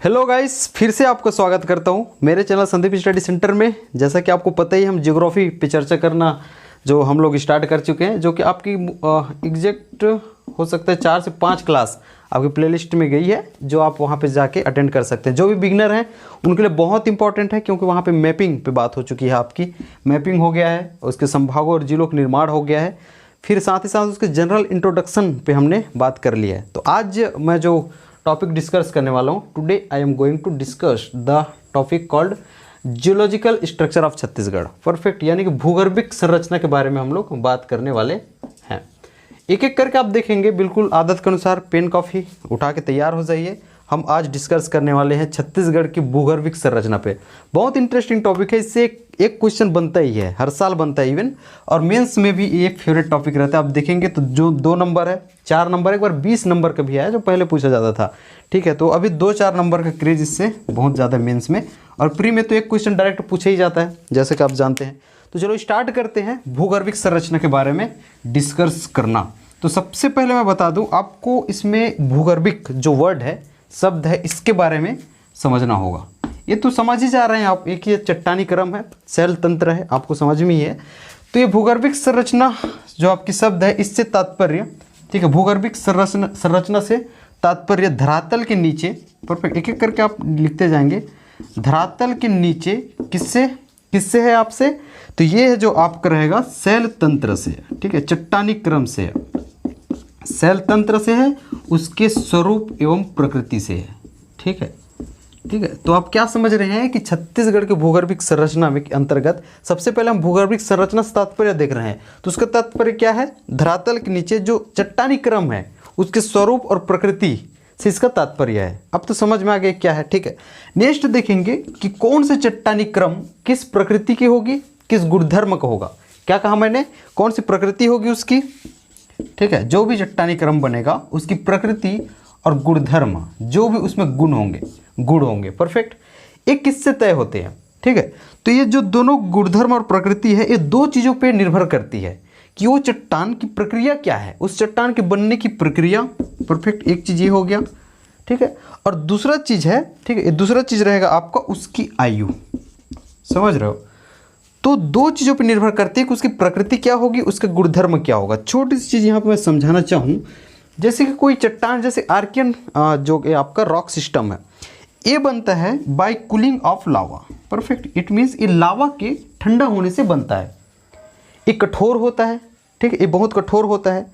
Hello guys, फिर से आपका स्वागत करता हूं मेरे चैनल संदीप स्टडी सेंटर में। जैसा कि आपको पता ही, हम ज्योग्राफी पे चर्चा करना जो हम लोग स्टार्ट कर चुके हैं, जो कि आपकी एग्जैक्ट हो सकता है 4 से 5 क्लास आपकी प्लेलिस्ट में गई है, जो आप वहां पे जाके अटेंड कर सकते हैं। जो भी बिगनर हैं उनके लिए बहुत इंपॉर्टेंट है, क्योंकि वहाँ पे मैपिंग पे बात हो चुकी है। आपकी मैपिंग हो गया है, उसके संभागों और जिलों का निर्माण हो गया है, फिर साथ ही साथ उसके जनरल इंट्रोडक्शन पे हमने बात कर लिया है। तो आज मैं जो टॉपिक डिस्कस करने वाला हूँ, today I am going to discuss the topic called geological structure of Chhattisgarh. Perfect, यानी कि भूगर्भिक संरचना के बारे में हम लोग बात करने वाले हैं। एक एक करके आप देखेंगे, बिल्कुल आदत के अनुसार पेन कॉफ़ी उठा के तैयार हो जाइए। हम आज डिस्कस करने वाले हैं छत्तीसगढ़ की भूगर्भिक संरचना पे। बहुत इंटरेस्टिंग टॉपिक है, इससे एक क्वेश्चन बनता ही है, हर साल बनता है इवन, और मेंस में भी ये फेवरेट टॉपिक रहता है। आप देखेंगे तो जो 2 नंबर है, 4 नंबर, एक बार 20 नंबर का भी आया जो पहले पूछा जाता था। ठीक है, तो अभी 2-4 नंबर का क्रेज इससे बहुत ज़्यादा मेंस में, और प्री में तो एक क्वेश्चन डायरेक्ट पूछा ही जाता है, जैसे कि आप जानते हैं। तो चलो स्टार्ट करते हैं भूगर्भिक संरचना के बारे में डिस्कस करना। तो सबसे पहले मैं बता दूं आपको, इसमें भूगर्भिक जो वर्ड है, शब्द है, इसके बारे में समझना होगा। ये तो समझ ही जा रहे हैं आप, एक ये चट्टानी क्रम है, शैल तंत्र है, आपको समझ में ही है। तो ये भूगर्भिक संरचना जो आपकी शब्द है, इससे तात्पर्य, ठीक है, भूगर्भिक संरचना से तात्पर्य धरातल के नीचे, परफेक्ट, एक एक करके आप लिखते जाएंगे, धरातल के नीचे किससे है आपसे, तो ये है जो आपका रहेगा शैल तंत्र से, ठीक है, चट्टानी क्रम से, शैल तंत्र से है, उसके स्वरूप एवं प्रकृति से है। ठीक है, ठीक है। तो आप क्या समझ रहे हैं कि छत्तीसगढ़ के भूगर्भिक संरचना में के अंतर्गत सबसे पहले हम भूगर्भिक संरचना से तात्पर्य देख रहे हैं। तो उसका तात्पर्य क्या है, धरातल के नीचे जो चट्टानी क्रम है, उसके स्वरूप और प्रकृति से इसका तात्पर्य है। अब तो समझ में आ गया क्या है। ठीक है, नेक्स्ट देखेंगे कि कौन से चट्टानी क्रम किस प्रकृति की होगी, किस गुणधर्म का होगा। क्या कहा मैंने, कौन सी प्रकृति होगी उसकी। ठीक है, जो भी चट्टानी क्रम बनेगा उसकी प्रकृति और गुणधर्म, जो भी उसमें गुण होंगे, परफेक्ट, एक किससे तय होते हैं। ठीक है, तो ये जो दोनों गुणधर्म और प्रकृति है, ये 2 चीज़ों पे निर्भर करती है कि वो चट्टान की प्रक्रिया क्या है, उस चट्टान के बनने की प्रक्रिया, परफेक्ट, एक चीज़ ये हो गया। ठीक है, और दूसरा चीज़ है, ठीक है, दूसरा चीज़ रहेगा आपका उसकी आयु। समझ रहे हो, तो 2 चीज़ों पर निर्भर करती है कि उसकी प्रकृति क्या होगी, उसका गुणधर्म क्या होगा। छोटी सी चीज़ यहाँ पे मैं समझाना चाहूँ, जैसे कि कोई चट्टान, जैसे आर्कियन जो आपका रॉक सिस्टम है, ये बनता है by cooling of lava. Perfect, it means ये लावा के ठंडा होने से बनता है। ये कठोर होता है, ठीक है, ये बहुत कठोर होता है,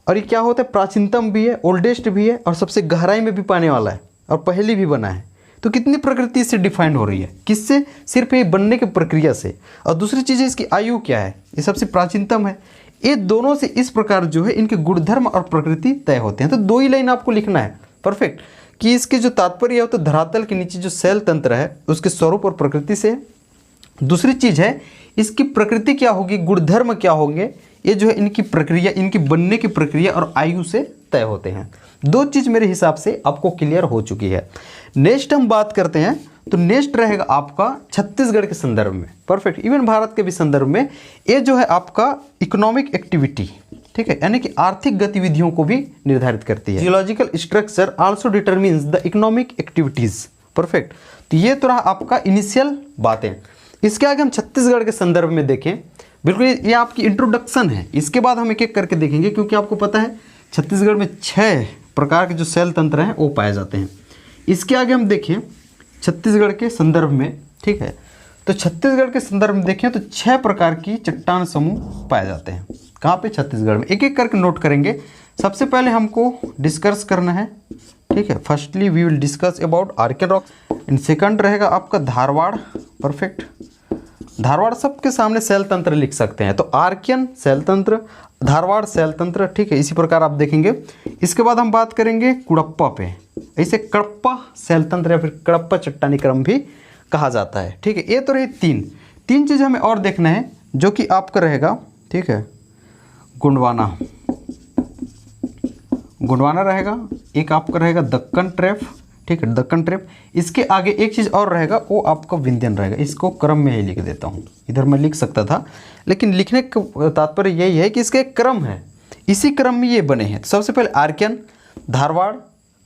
और ये क्या होता है, प्राचीनतम भी है, ओल्डेस्ट भी है, और सबसे गहराई में भी पाने वाला है, और पहले भी बना है। तो कितनी प्रकृति से डिफाइंड हो रही है, किससे, सिर्फ ये बनने की प्रक्रिया से। और दूसरी चीज़ है इसकी आयु क्या है, ये सबसे प्राचीनतम है। ये दोनों से इस प्रकार जो है इनके गुणधर्म और प्रकृति तय होते हैं। तो 2 ही लाइन आपको लिखना है, परफेक्ट, कि इसके जो तात्पर्य है तो धरातल के नीचे जो शैल तंत्र है उसके स्वरूप और प्रकृति से। दूसरी चीज़ है इसकी प्रकृति क्या होगी, गुणधर्म क्या होंगे, ये जो है इनकी प्रक्रिया, इनकी बनने की प्रक्रिया और आयु से तय होते हैं। 2 चीज़ मेरे हिसाब से आपको क्लियर हो चुकी है। नेक्स्ट हम बात करते हैं, तो नेक्स्ट रहेगा आपका छत्तीसगढ़ के संदर्भ में, परफेक्ट, इवन भारत के भी संदर्भ में, ये जो है आपका इकोनॉमिक एक्टिविटी, ठीक है, यानी कि आर्थिक गतिविधियों को भी निर्धारित करती है। Geological structure also determines the economic activities, perfect. तो ये तो रहा आपका इनिशियल बातें। इसके आगे हम छत्तीसगढ़ के संदर्भ में देखें, बिल्कुल ये आपकी इंट्रोडक्शन है। इसके बाद हम एक एक करके देखेंगे, क्योंकि आपको पता है छत्तीसगढ़ में 6 प्रकार के जो शैल तंत्र हैं वो पाए जाते हैं। इसके आगे हम देखें छत्तीसगढ़ के संदर्भ में, ठीक है, तो छत्तीसगढ़ के संदर्भ में देखें तो 6 प्रकार की चट्टान समूह पाए जाते हैं। कहाँ पे, छत्तीसगढ़ में। एक एक करके नोट करेंगे। सबसे पहले हमको डिस्कस करना है, ठीक है, firstly we will discuss about Archaean rock, in second रहेगा आपका धारवाड़, परफेक्ट, धारवाड़ सबके सामने शैल तंत्र लिख सकते हैं, तो आर्कियन शैल तंत्र, धारवाड़ शैल तंत्र, ठीक है, इसी प्रकार आप देखेंगे। इसके बाद हम बात करेंगे कुड़प्पा पे, इसे कड़प्पा शैल तंत्र या फिर कड़प्पा चट्टानी क्रम भी कहा जाता है। ठीक है, ये तो रही 3 चीज़ हमें और देखना है, जो कि आपका रहेगा, ठीक है, गुंडवाना रहेगा, एक आपका रहेगा दक्कन ट्रैप, ठीक है, दक्कन ट्रैप। इसके आगे एक चीज़ और रहेगा, वो आपका विंध्यन रहेगा। इसको क्रम में ही लिख देता हूँ, इधर मैं लिख सकता था, लेकिन लिखने का तात्पर्य यही है कि इसका एक क्रम है, इसी क्रम में ये बने हैं। तो सबसे पहले आर्कियन, धारवाड़,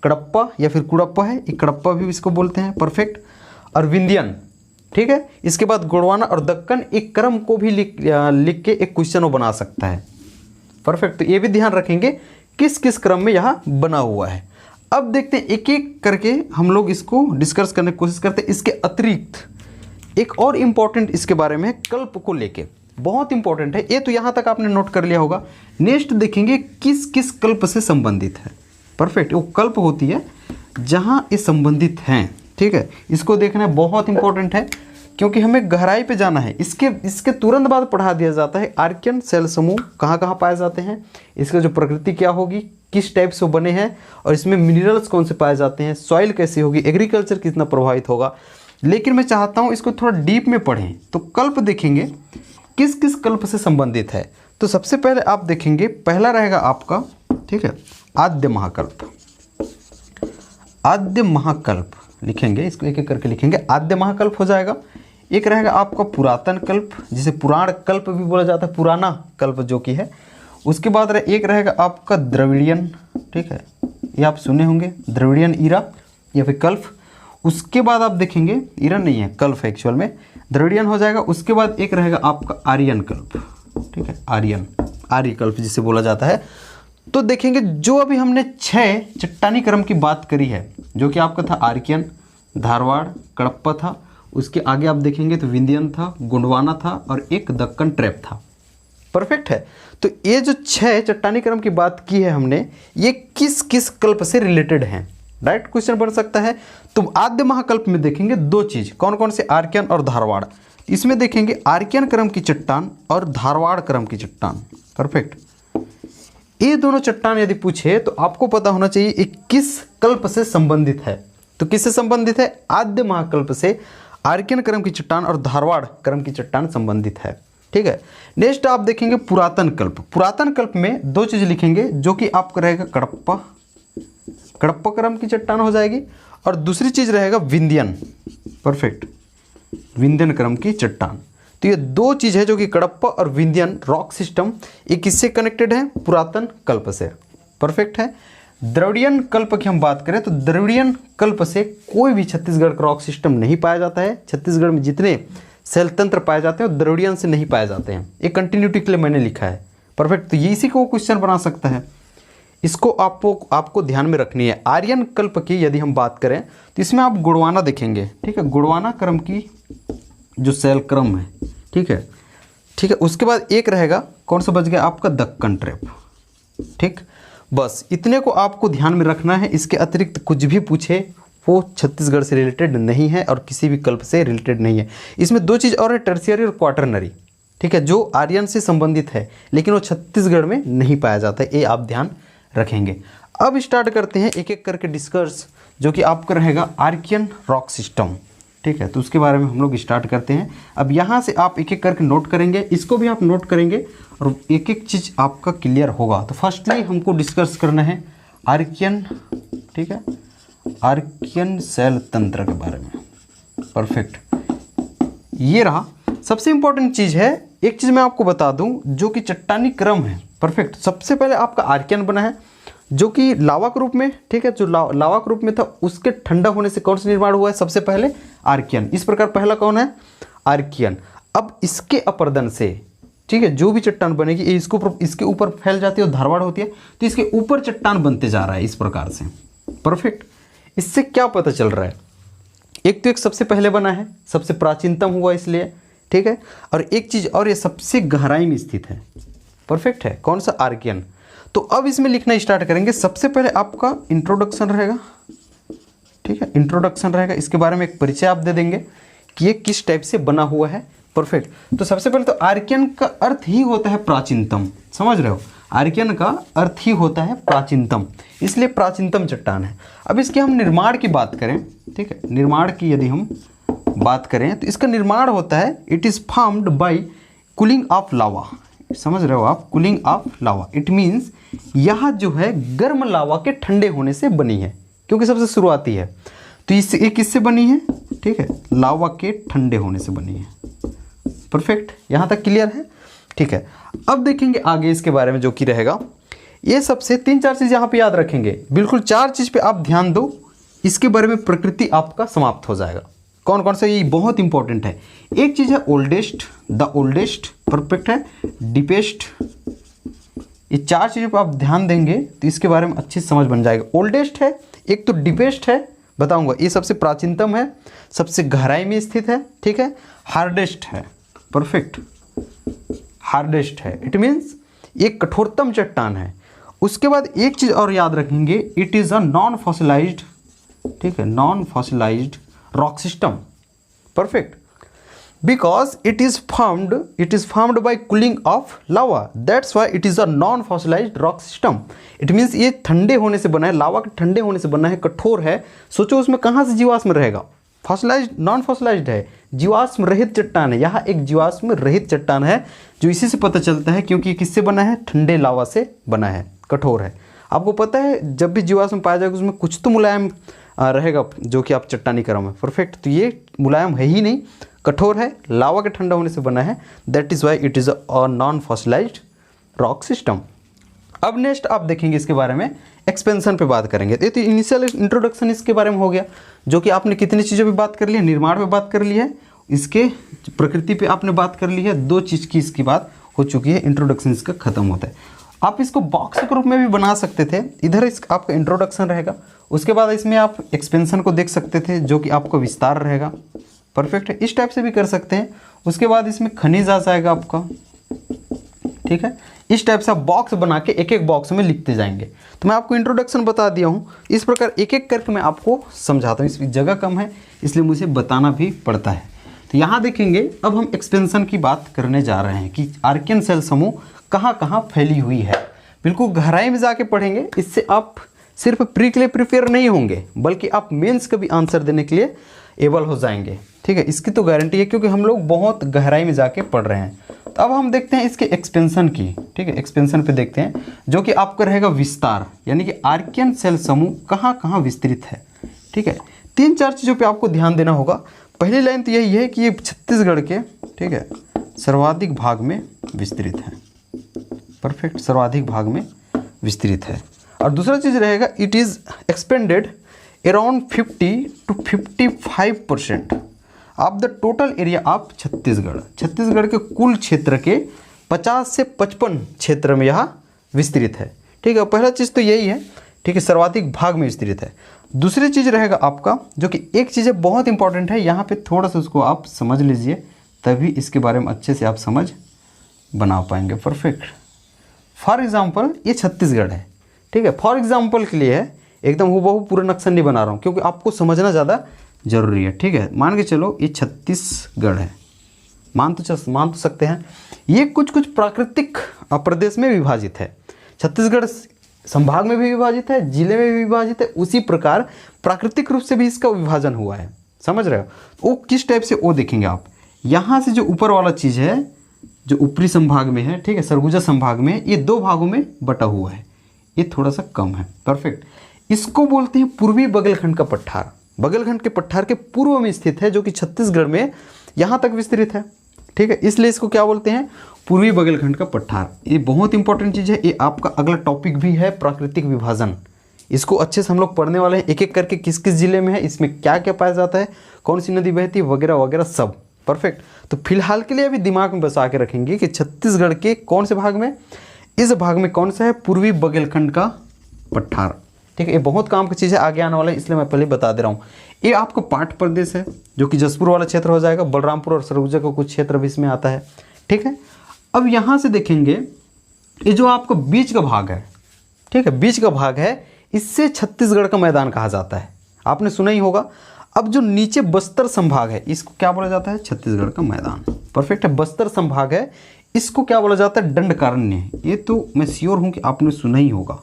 कडप्पा या फिर कुड़प्पा है, ये कडप्पा भी इसको बोलते हैं, परफेक्ट। और विंध्यन, ठीक है। इसके बाद गोंडवाना और दक्कन एक क्रम को भी लिख के एक क्वेश्चन वो बना सकता है, परफेक्ट। तो ये भी ध्यान रखेंगे किस किस क्रम में यहाँ बना हुआ है। अब देखते हैं एक एक करके हम लोग इसको डिस्कस करने की कोशिश करते हैं। इसके अतिरिक्त एक और इम्पॉर्टेंट इसके बारे में कल्प को लेके, बहुत इंपॉर्टेंट है ये, तो यहाँ तक आपने नोट कर लिया होगा। नेक्स्ट देखेंगे किस किस कल्प से संबंधित है, परफेक्ट। वो कल्प होती है जहाँ ये संबंधित हैं, ठीक है। इसको देखना बहुत इंपॉर्टेंट है क्योंकि हमें गहराई पे जाना है। इसके तुरंत बाद पढ़ा दिया जाता है आर्कियन सेल समूह कहाँ कहाँ पाए जाते हैं, इसका जो प्रकृति क्या होगी, किस टाइप से बने हैं, और इसमें मिनरल्स कौन से पाए जाते हैं, सॉइल कैसी होगी, एग्रीकल्चर कितना प्रभावित होगा। लेकिन मैं चाहता हूँ इसको थोड़ा डीप में पढ़ें। तो कल्प देखेंगे किस किस कल्प से संबंधित है। तो सबसे पहले आप देखेंगे पहला रहेगा आपका, ठीक है, आद्य महाकल्प। आद्य महाकल्प लिखेंगे, इसको एक एक करके लिखेंगे। आद्य महाकल्प हो जाएगा। एक रहेगा आपका पुरातन कल्प, जिसे पुराण कल्प भी बोला जाता है, पुराना कल्प जो कि है। उसके बाद एक रहेगा आपका द्रविडियन, ठीक है, ये आप सुने होंगे, द्रविडियन ईरा या फिर कल्प। उसके बाद आप देखेंगे, ईरा नहीं है, कल्प है एक्चुअल में, द्रविडियन हो जाएगा। उसके बाद एक रहेगा आपका आर्यन कल्प, ठीक है, आर्य कल्प जिसे बोला जाता है। तो देखेंगे जो अभी हमने 6 चट्टानी क्रम की बात करी है, जो कि आपका था आर्कियन, धारवाड़, कडप्पा था। उसके आगे आप देखेंगे तो विंध्यन था, गोंडवाना था और एक दक्कन ट्रैप था, परफेक्ट है। तो ये जो 6 चट्टानी क्रम की बात की है हमने, ये किस किस कल्प से रिलेटेड हैं, डायरेक्ट क्वेश्चन बन सकता है। तो आद्य महाकल्प में देखेंगे 2 चीज़, कौन कौन से, आर्कियन और धारवाड़। इसमें देखेंगे आर्कियन क्रम की चट्टान और धारवाड़ क्रम की चट्टान, परफेक्ट। ये दोनों चट्टान यदि पूछे तो आपको पता होना चाहिए ये किस कल्प से संबंधित है। तो किससे संबंधित है, आद्य महाकल्प से आर्कियन क्रम की चट्टान और धारवाड़ क्रम की चट्टान संबंधित है, ठीक है। नेक्स्ट आप देखेंगे पुरातन कल्प। पुरातन कल्प में 2 चीज़ लिखेंगे, जो कि आपका रहेगा कडप्पा क्रम की चट्टान हो जाएगी, और दूसरी चीज़ रहेगा विंध्यन, परफेक्ट, विंध्यन क्रम की चट्टान। तो ये 2 चीज़ है जो कि कडप्पा और विंध्यन रॉक सिस्टम, ये किससे कनेक्टेड है, पुरातन कल्प से, परफेक्ट है। द्रविडियन कल्प की हम बात करें तो द्रविडियन कल्प से कोई भी छत्तीसगढ़ का रॉक सिस्टम नहीं पाया जाता है। छत्तीसगढ़ में जितने सेल तंत्र पाए जाते हैं वो द्रविडियन से नहीं पाए जाते हैं। एक कंटिन्यूटी के लिए मैंने लिखा है, परफेक्ट। तो ये इसी को क्वेश्चन बना सकता है, इसको आपको ध्यान में रखनी है। आर्यन कल्प की यदि हम बात करें तो इसमें आप गोंडवाना देखेंगे, ठीक है, गोंडवाना क्रम की जो सेल क्रम है, ठीक है, ठीक है। उसके बाद एक रहेगा, कौन सा बच गया आपका, दक्कन ट्रैप, ठीक। बस इतने को आपको ध्यान में रखना है। इसके अतिरिक्त कुछ भी पूछे वो छत्तीसगढ़ से रिलेटेड नहीं है और किसी भी कल्प से रिलेटेड नहीं है। इसमें 2 चीज़ और है, टर्शियरी और क्वाटरनरी, ठीक है, जो आर्यन से संबंधित है लेकिन वो छत्तीसगढ़ में नहीं पाया जाता है, ये आप ध्यान रखेंगे। अब स्टार्ट करते हैं एक एक करके डिस्कस, जो कि आपका रहेगा आर्कियन रॉक सिस्टम, ठीक है। तो उसके बारे में हम लोग स्टार्ट करते हैं। अब यहाँ से आप एक एक करके नोट करेंगे, इसको भी आप नोट करेंगे और एक एक चीज़ आपका क्लियर होगा। तो फर्स्टली हमको डिस्कस करना है आर्कियन, ठीक है, आर्कियन सेल तंत्र के बारे में, परफेक्ट। ये रहा सबसे इंपॉर्टेंट चीज़ है। एक चीज़ मैं आपको बता दूं, जो कि चट्टानी क्रम है, परफेक्ट। सबसे पहले आपका आर्कियन बना है जो कि लावा के रूप में, ठीक है, जो लावा के रूप में था उसके ठंडा होने से कौन सा निर्माण हुआ है, सबसे पहले आर्कियन। इस प्रकार पहला कौन है, आर्कियन। अब इसके अपर्दन से, ठीक है, जो भी चट्टान बनेगी ये इसके ऊपर फैल जाती है और धारवाड़ होती है, तो इसके ऊपर चट्टान बनते जा रहा है इस प्रकार से, परफेक्ट। इससे क्या पता चल रहा है, एक तो एक सबसे पहले बना है, सबसे प्राचीनतम हुआ इसलिए, ठीक है, और एक चीज़ और, ये सबसे गहराई में स्थित है, परफेक्ट है, कौन सा, आर्कियन। तो अब इसमें लिखना स्टार्ट करेंगे। सबसे पहले आपका इंट्रोडक्शन रहेगा, ठीक है, इंट्रोडक्शन रहेगा, इसके बारे में एक परिचय आप दे देंगे कि ये किस टाइप से बना हुआ है, परफेक्ट। तो सबसे पहले तो आर्कियन का अर्थ ही होता है प्राचीनतम, समझ रहे हो, आर्कियन का अर्थ ही होता है प्राचीनतम, इसलिए प्राचीनतम चट्टान है। अब इसके हम निर्माण की बात करें, ठीक है, निर्माण की यदि हम बात करें तो इसका निर्माण होता है, it is formed by cooling of लावा, समझ रहे हो आप, cooling of lava. It means यह जो है गर्म लावा के ठंडे होने से बनी है, क्योंकि सबसे शुरुआती है। तो इससे किससे बनी है, ठीक है, लावा के ठंडे होने से बनी है, परफेक्ट। यहाँ तक क्लियर है, ठीक है। अब देखेंगे आगे इसके बारे में जो कि रहेगा, ये सबसे 3-4 चीज़ यहाँ पे याद रखेंगे, बिल्कुल 4 चीज़ पे आप ध्यान दो, इसके बारे में प्रकृति आपका समाप्त हो जाएगा। कौन कौन सा, ये बहुत इंपॉर्टेंट है। एक चीज़ है ओल्डेस्ट, द ओल्डेस्ट, परफेक्ट है, डीपेस्ट। ये 4 चीज़ों पर आप ध्यान देंगे तो इसके बारे में अच्छी समझ बन जाएगा। ओल्डेस्ट है, एक तो डीपेस्ट है, बताऊंगा, ये सबसे प्राचीनतम है, सबसे गहराई में स्थित है, ठीक है। हार्डेस्ट है, परफेक्ट, हार्डेस्ट है, इट मीन्स एक कठोरतम चट्टान है। उसके बाद एक चीज़ और याद रखेंगे, it is a non fossilised, ठीक है, non fossilized rock system, perfect, because it is formed by cooling of lava, that's why it is a non fossilized rock system. It means ये ठंडे होने से बना है, लावा के ठंडे होने से बना है, कठोर है। सोचो उसमें कहाँ से जीवाश्म रहेगा, फॉसिलाइज्ड, नॉन फॉसिलाइज्ड है, जीवाश्म रहित चट्टान है। यहाँ एक जीवाश्म रहित चट्टान है, जो इसी से पता चलता है, क्योंकि किससे बना है, ठंडे लावा से बना है, कठोर है। आपको पता है जब भी जीवाश्म पाया जाएगा उसमें कुछ तो मुलायम रहेगा, जो कि आप चट्टानी क्रम है, परफेक्ट। तो ये मुलायम है ही नहीं, कठोर है, लावा के ठंडा होने से बना है, that is why it is a non fossilized rock system. अब नेक्स्ट आप देखेंगे इसके बारे में, एक्सपेंशन पे बात करेंगे। ये तो इनिशियल इंट्रोडक्शन इसके बारे में हो गया, जो कि आपने कितनी चीज़ों पे बात कर ली है, निर्माण पे बात कर ली है, इसके प्रकृति पे आपने बात कर ली है, 2 चीज़ की इसकी बात हो चुकी है, इंट्रोडक्शन इसका खत्म होता है। आप इसको बॉक्स के रूप में भी बना सकते थे, इधर इस आपका इंट्रोडक्शन रहेगा, उसके बाद इसमें आप एक्सपेंशन को देख सकते थे, जो कि आपका विस्तार रहेगा, परफेक्ट है, इस टाइप से भी कर सकते हैं। उसके बाद इसमें खनिज आ जाएगा आपका, ठीक है, इस टाइप से आप बॉक्स बना के एक एक बॉक्स में लिखते जाएंगे। तो मैं आपको इंट्रोडक्शन बता दिया हूँ, इस प्रकार एक एक करके मैं आपको समझाता हूँ। इसकी जगह कम है इसलिए मुझे बताना भी पड़ता है। तो यहाँ देखेंगे, अब हम एक्सपेंशन की बात करने जा रहे हैं कि आर्कियन सेल समूह कहाँ कहाँ फैली हुई है। बिल्कुल गहराई में जाके पढ़ेंगे, इससे आप सिर्फ प्री के लिए प्रिपेयर नहीं होंगे, बल्कि आप मेंस का भी आंसर देने के लिए एबल हो जाएंगे, ठीक है। इसकी तो गारंटी है, क्योंकि हम लोग बहुत गहराई में जाके पढ़ रहे हैं। तो अब हम देखते हैं इसके एक्सपेंशन की, ठीक है, एक्सपेंशन पे देखते हैं, जो कि आपका रहेगा विस्तार, यानी कि आर्कियन सेल समूह कहाँ कहाँ विस्तृत है, ठीक है। 3-4 चीज़ों पे आपको ध्यान देना होगा। पहली लाइन तो यही है कि ये छत्तीसगढ़ के, ठीक है, सर्वाधिक भाग में विस्तृत है, परफेक्ट, सर्वाधिक भाग में विस्तृत है। और दूसरा चीज़ रहेगा, it is expanded around 50 to 55% of the total area of Chhattisgarh. Chhattisgarh के कुल क्षेत्र के 50 से 55 क्षेत्र में यह विस्तृत है, ठीक है। पहला चीज़ तो यही है, ठीक है, सर्वाधिक भाग में विस्तृत है। दूसरी चीज़ रहेगा आपका, जो कि एक चीज़ बहुत इंपॉर्टेंट है, यहाँ पे थोड़ा सा उसको आप समझ लीजिए, तभी इसके बारे में अच्छे से आप समझ बना पाएंगे, परफेक्ट। फॉर एग्जाम्पल ये छत्तीसगढ़ है, ठीक है, फॉर एग्जाम्पल के लिए है, एकदम हूबहू पूरा नक्शा नहीं बना रहा हूँ, क्योंकि आपको समझना ज़्यादा जरूरी है, ठीक है। मान के चलो ये छत्तीसगढ़ है, मान तो सकते हैं। ये कुछ कुछ प्राकृतिक प्रदेश में विभाजित है, छत्तीसगढ़ संभाग में भी विभाजित है, जिले में भी विभाजित है, उसी प्रकार प्राकृतिक रूप से भी इसका विभाजन हुआ है, समझ रहे हो। वो किस टाइप से, वो देखेंगे आप। यहाँ से जो ऊपर वाला चीज़ है, जो ऊपरी संभाग में है, ठीक है, सरगुजा संभाग में, ये 2 भागों में बटा हुआ है, ये थोड़ा सा कम है, परफेक्ट। इसको बोलते हैं पूर्वी बगलखंड का पठार। बगलखंड के पठार के पूर्व में स्थित है, जो कि छत्तीसगढ़ में यहाँ तक विस्तृत है, ठीक है, इसलिए इसको क्या बोलते हैं, पूर्वी बगलखंड का पठार। ये बहुत इंपॉर्टेंट चीज़ है, ये आपका अगला टॉपिक भी है, प्राकृतिक विभाजन। इसको अच्छे से हम लोग पढ़ने वाले हैं, एक एक करके किस किस जिले में है, इसमें क्या क्या पाया जाता है, कौन सी नदी बहती है, वगैरह वगैरह सब, परफेक्ट। तो फिलहाल के लिए अभी दिमाग में बसा के रखेंगे कि छत्तीसगढ़ के कौन से भाग में, इस भाग में कौन सा है, पूर्वी बगलखंड का पठार, ठीक है। ये बहुत काम की चीज़ है, आगे आने वाला है, इसलिए मैं पहले बता दे रहा हूँ। ये आपका पाठ प्रदेश है, जो कि जसपुर वाला क्षेत्र हो जाएगा, बलरामपुर और सरगुजा का कुछ क्षेत्र भी इसमें आता है, ठीक है। अब यहाँ से देखेंगे, ये जो आपका बीच का भाग है, ठीक है, बीच का भाग है, इससे छत्तीसगढ़ का मैदान कहा जाता है, आपने सुना ही होगा। अब जो नीचे बस्तर संभाग है, इसको क्या बोला जाता है, छत्तीसगढ़ का मैदान, परफेक्ट है। बस्तर संभाग है, इसको क्या बोला जाता है, दंडकारण्य। ये तो मैं श्योर हूँ कि आपने सुना ही होगा,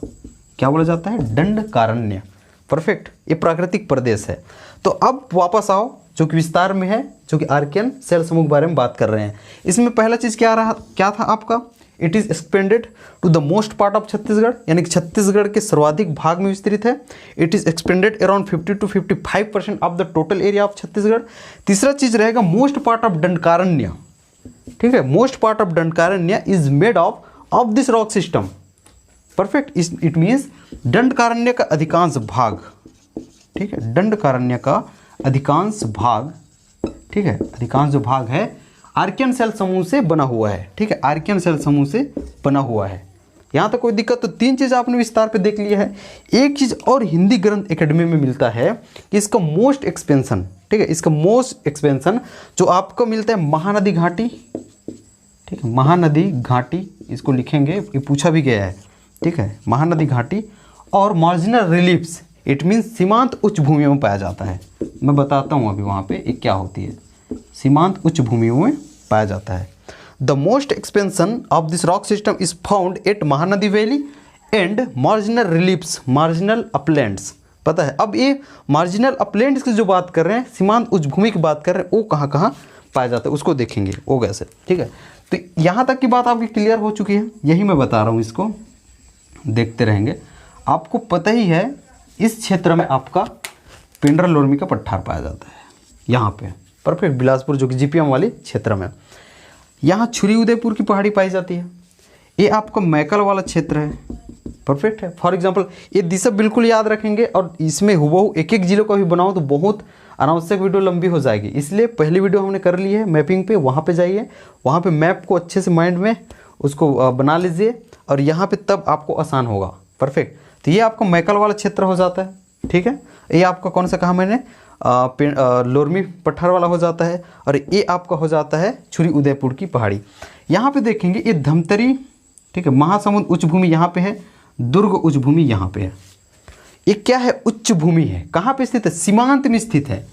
क्या बोला जाता है, दंडकारण्य, परफेक्ट। ये प्राकृतिक प्रदेश है। तो अब वापस आओ, जो कि विस्तार में है, जो कि आर्कियन सेल समूह के बारे में बात कर रहे हैं। इसमें पहला चीज़ क्या था आपका, it is expanded to the most part of Chhattisgarh, यानी कि छत्तीसगढ़ के सर्वाधिक भाग में विस्तृत है। It is expanded around 50 to 55% of the total area of Chhattisgarh. तीसरा चीज़ रहेगा मोस्ट पार्ट ऑफ दंडकारण्य, ठीक है, most part of Dandakaranya is made of this rock system, perfect. It means Dandakaranya का अधिकांश भाग, ठीक है, दंडकारण्य का अधिकांश भाग, ठीक है, अधिकांश जो भाग है आर्कियन सेल समूह से बना हुआ है, ठीक है, आर्कियन सेल समूह से बना हुआ है। यहाँ तक कोई दिक्कत? तो 3 चीज़ आपने विस्तार पे देख लिया है। एक चीज़ और हिंदी ग्रंथ एकेडमी में मिलता है कि इसका मोस्ट एक्सपेंशन, ठीक है, इसका मोस्ट एक्सपेंशन जो आपको मिलता है महानदी घाटी, ठीक है, महानदी घाटी, इसको लिखेंगे, ये पूछा भी गया है, ठीक है, महानदी घाटी और मार्जिनल रिलीफ्स, इट मीन्स सीमांत उच्च भूमियों में पाया जाता है। मैं बताता हूँ अभी वहाँ पे ये क्या होती है, सीमांत उच्च भूमियों में पाया जाता है। The most expansion of this rock system is found at Mahanadi valley and marginal reliefs, marginal Uplands. पता है, अब ये मार्जिनल अपलैंड्स की जो बात कर रहे हैं, सीमांत उच्च भूमि की बात कर रहे हैं, वो कहाँ कहाँ पाया जाता है उसको देखेंगे, वो कैसे, ठीक है। तो यहाँ तक की बात आपकी क्लियर हो चुकी है, यही मैं बता रहा हूँ, इसको देखते रहेंगे। आपको पता ही है इस क्षेत्र में आपका पिंडर लोरमी का पठार पाया जाता है, यहाँ पे परफेक्ट, बिलासपुर जो कि जीपीएम वाले क्षेत्र में। यहाँ छुरी उदयपुर की पहाड़ी पाई जाती है, ये आपका मैकल वाला क्षेत्र है, परफेक्ट है। फॉर एग्जांपल ये दिशा बिल्कुल याद रखेंगे और इसमें हुबहू एक एक जिलों का भी बनाओ तो बहुत अनावश्यक वीडियो लंबी हो जाएगी, इसलिए पहली वीडियो हमने कर ली है मैपिंग पे, वहाँ पे जाइए, वहाँ पे मैप को अच्छे से माइंड में उसको बना लीजिए और यहाँ पे तब आपको आसान होगा, परफेक्ट। तो ये आपका मैकल वाला क्षेत्र हो जाता है, ठीक है। ये आपका कौन सा कहा मैंने, लोरमी पठार वाला हो जाता है, और ये आपका हो जाता है छुरी उदयपुर की पहाड़ी। यहाँ पे देखेंगे ये धमतरी, ठीक है, महासमुंद उच्च भूमि यहाँ पे है, दुर्ग उच्च भूमि यहाँ पे है। ये क्या है, उच्च भूमि है, कहाँ पे स्थित है, सीमांत में स्थित है,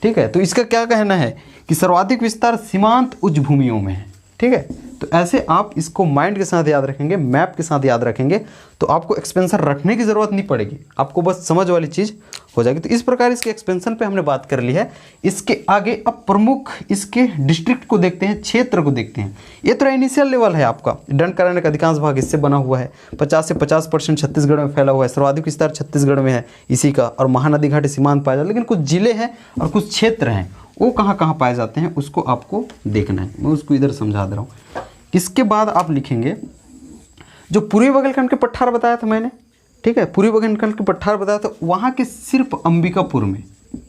ठीक है। तो इसका क्या कहना है कि सर्वाधिक विस्तार सीमांत उच्च भूमियों में है, ठीक है। तो ऐसे आप इसको माइंड के साथ याद रखेंगे, मैप के साथ याद रखेंगे, तो आपको एक्सपेंशन रखने की ज़रूरत नहीं पड़ेगी, आपको बस समझ वाली चीज़ हो जाएगी। तो इस प्रकार इसके एक्सपेंशन पे हमने बात कर ली है। इसके आगे अब प्रमुख इसके डिस्ट्रिक्ट को देखते हैं, क्षेत्र को देखते हैं। ये तो इनिशियल लेवल है आपका, दंडकारण्य का अधिकांश भाग इससे बना हुआ है, 50 से 50% छत्तीसगढ़ में फैला हुआ है, सर्वाधिक विस्तार छत्तीसगढ़ में है इसी का, और महानदी घाटी सीमांत पाया जाता है। लेकिन कुछ जिले हैं और कुछ क्षेत्र हैं, वो कहाँ कहाँ पाए जाते हैं उसको आपको देखना है, मैं उसको इधर समझा दे रहा हूँ। इसके बाद आप लिखेंगे जो पूर्वी बघेलखंड के पठार बताया था मैंने, ठीक है, पूर्वी बघेलखंड के पठार बताया था, वहाँ के सिर्फ अंबिकापुर में,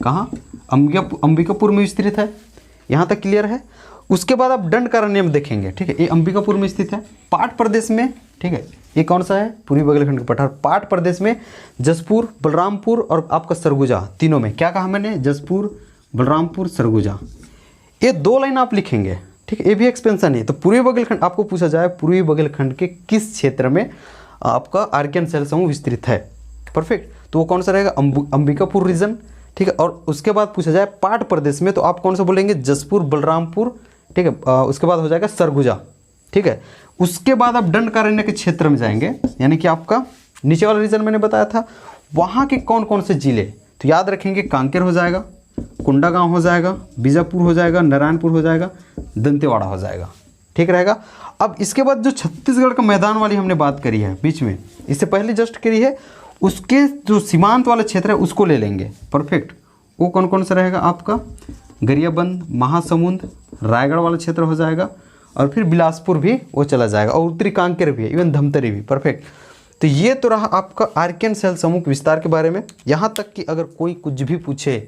कहाँ, अंबिकापुर में विस्तृत है, यहाँ तक क्लियर है। उसके बाद आप दंडकारण्य में देखेंगे, ठीक है, ये अंबिकापुर में स्थित है। पाट प्रदेश में, ठीक है, ये कौन सा है, पूर्वी बघेलखंड के पठार। पाट प्रदेश में जसपुर, बलरामपुर और आपका सरगुजा, तीनों में क्या कहा मैंने, जसपुर, बलरामपुर, सरगुजा। ये 2 लाइन आप लिखेंगे, ठीक है, ये भी एक्सपेंशन है। तो पूर्वी बघेलखंड आपको पूछा जाए पूर्वी बघेलखंड के किस क्षेत्र में आपका आर्कियन सेल समूह विस्तृत है, परफेक्ट, तो वो कौन सा रहेगा, अंबिकापुर रीजन, ठीक है। और उसके बाद पूछा जाए पाट प्रदेश में, तो आप कौन सा बोलेंगे, जसपुर, बलरामपुर, ठीक है। उसके बाद हो जाएगा सरगुजा, ठीक है। उसके बाद आप दंडकारण्य के क्षेत्र में जाएंगे, यानी कि आपका नीचे वाला रीजन मैंने बताया था, वहाँ के कौन कौन से जिले, तो याद रखेंगे कांकेर हो जाएगा, कोंडागांव हो जाएगा, बीजापुर हो जाएगा, नारायणपुर हो जाएगा, दंतेवाड़ा हो जाएगा, ठीक रहेगा। अब इसके बाद जो छत्तीसगढ़ का मैदान वाली हमने बात करी है बीच में, इससे पहले जस्ट करी है, उसके जो सीमांत वाला क्षेत्र है उसको ले लेंगे, परफेक्ट। वो कौन कौन सा रहेगा आपका, गरियाबंद, महासमुंद, रायगढ़ वाला क्षेत्र हो जाएगा, और फिर बिलासपुर भी वो चला जाएगा, और उत्तरी कांकेर भी है, इवन धमतरी भी, परफेक्ट। तो ये तो रहा आपका आर्कियन सेल समूह के विस्तार के बारे में। यहाँ तक कि अगर कोई कुछ भी पूछे,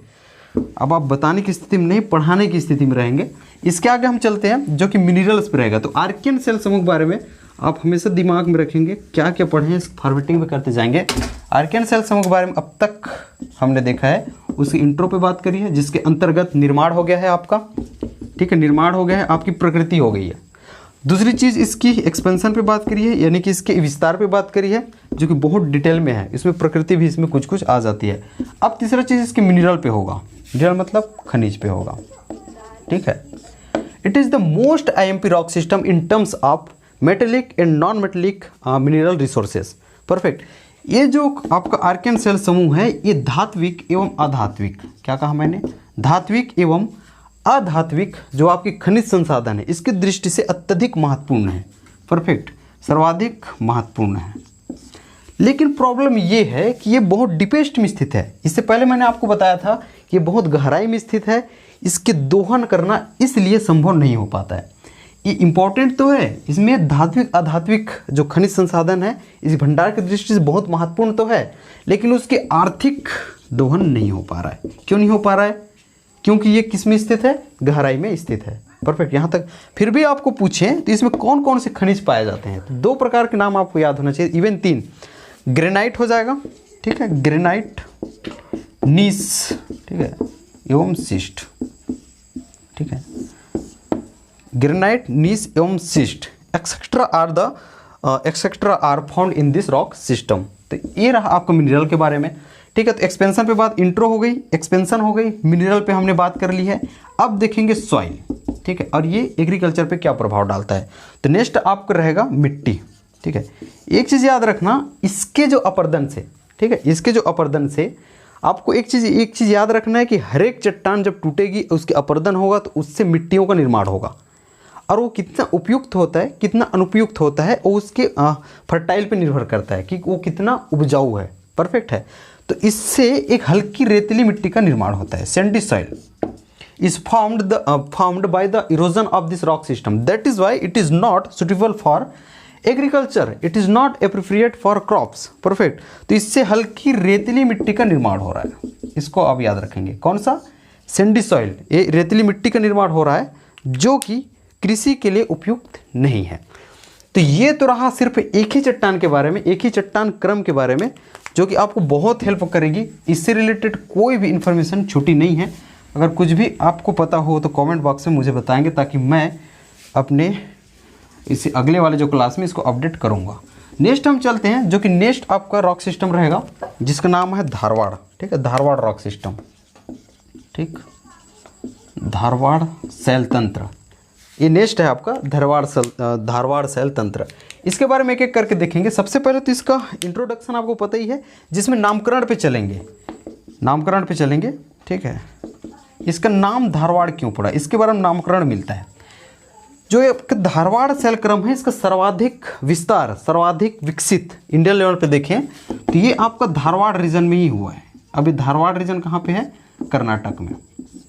अब आप बताने की स्थिति में नहीं, पढ़ाने की स्थिति में रहेंगे। इसके आगे हम चलते हैं जो कि मिनरल्स पर रहेगा। तो आर्कियन सेल समूह के बारे में आप हमेशा दिमाग में रखेंगे, क्या क्या पढ़े हैं फॉर्मेटिंग में करते जाएंगे। आर्कियन सेल समूह के बारे में अब तक हमने देखा है, उसकी इंट्रो पे बात करी है, जिसके अंतर्गत निर्माण हो गया है आपका, ठीक है, निर्माण हो गया है, आपकी प्रकृति हो गई है। दूसरी चीज़ इसकी एक्सपेंशन पे बात करी है, यानी कि इसके विस्तार पे बात करी है, जो कि बहुत डिटेल में है, इसमें प्रकृति भी इसमें कुछ कुछ आ जाती है। अब तीसरा चीज़ इसके मिनरल पे होगा, मिनरल मतलब खनिज पे होगा, ठीक है। It is the most IMP rock system in terms of metallic and non metallic mineral resources, perfect. ये जो आपका आर्कियन सेल समूह है, ये धात्विक एवं अधात्विक, क्या कहा मैंने, धात्विक एवं अधात्विक जो आपके खनिज संसाधन है, इसकी दृष्टि से अत्यधिक महत्वपूर्ण है, परफेक्ट, सर्वाधिक महत्वपूर्ण है। लेकिन प्रॉब्लम ये है कि ये बहुत डीपेस्ट में स्थित है। इससे पहले मैंने आपको बताया था कि ये बहुत गहराई में स्थित है, इसके दोहन करना इसलिए संभव नहीं हो पाता है। ये इम्पोर्टेंट तो है, इसमें धात्विक अधात्विक जो खनिज संसाधन है इस भंडार की दृष्टि से बहुत महत्वपूर्ण तो है, लेकिन उसके आर्थिक दोहन नहीं हो पा रहा है। क्यों नहीं हो पा रहा है? क्योंकि ये किस में स्थित है? गहराई में स्थित है। परफेक्ट। यहाँ तक फिर भी आपको पूछें तो इसमें कौन कौन से खनिज पाए जाते हैं, तो 2 प्रकार के नाम आपको याद होना चाहिए, इवन 3। ग्रेनाइट हो जाएगा, ठीक है, ग्रेनाइट, नीस, ठीक है, एवं शिस्ट, ठीक है, ग्रेनाइट, नीस एवं schist etcetera are found in this rock system. तो ये रहा आपका मिनरल के बारे में, ठीक है। तो एक्सपेंशन पे बात, इंट्रो हो गई, एक्सपेंशन हो गई, मिनरल पे हमने बात कर ली है। अब देखेंगे सॉइल, ठीक है, और ये एग्रीकल्चर पे क्या प्रभाव डालता है। तो नेक्स्ट आपका रहेगा मिट्टी, ठीक है। एक चीज़ याद रखना, इसके जो अपर्दन से, ठीक है, इसके जो अपर्दन से आपको एक चीज़ याद रखना है कि हर एक चट्टान जब टूटेगी उसके अपर्दन होगा तो उससे मिट्टियों का निर्माण होगा, और वो कितना उपयुक्त होता है कितना अनुपयुक्त होता है वो उसके फर्टाइल पे निर्भर करता है कि वो कितना उपजाऊ है। परफेक्ट है। तो इससे एक हल्की रेतीली मिट्टी का निर्माण होता है। Sandy soil is formed by the erosion of this rock system. That is why it is not suitable for agriculture. It is not appropriate for crops. Perfect. तो इससे हल्की रेतीली मिट्टी का निर्माण हो रहा है, इसको आप याद रखेंगे। कौन सा? Sandy soil. ये रेतीली मिट्टी का निर्माण हो रहा है जो कि कृषि के लिए उपयुक्त नहीं है। तो ये तो रहा सिर्फ एक ही चट्टान के बारे में, एक ही चट्टान क्रम के बारे में, जो कि आपको बहुत हेल्प करेगी। इससे रिलेटेड कोई भी इंफॉर्मेशन छूटी नहीं है। अगर कुछ भी आपको पता हो तो कमेंट बॉक्स में मुझे बताएंगे, ताकि मैं अपने इसे अगले वाले जो क्लास में इसको अपडेट करूंगा। नेक्स्ट हम चलते हैं, जो कि नेक्स्ट आपका रॉक सिस्टम रहेगा जिसका नाम है धारवाड़, ठीक है, धारवाड़ रॉक सिस्टम, ठीक, धारवाड़ शैल तंत्र। ये नेक्स्ट है आपका धारवाड़ शैल तंत्र। इसके बारे में एक एक करके देखेंगे। सबसे पहले तो इसका इंट्रोडक्शन आपको पता ही है, जिसमें नामकरण पे चलेंगे, नामकरण पे चलेंगे, ठीक है। इसका नाम धारवाड़ क्यों पड़ा, इसके बारे में नामकरण मिलता है। जो ये धारवाड़ शैल क्रम है, इसका सर्वाधिक विस्तार, सर्वाधिक विकसित इंडियन लेवल पे देखें तो ये आपका धारवाड़ रीजन में ही हुआ है। अभी धारवाड़ रीजन कहाँ पे है? कर्नाटक में।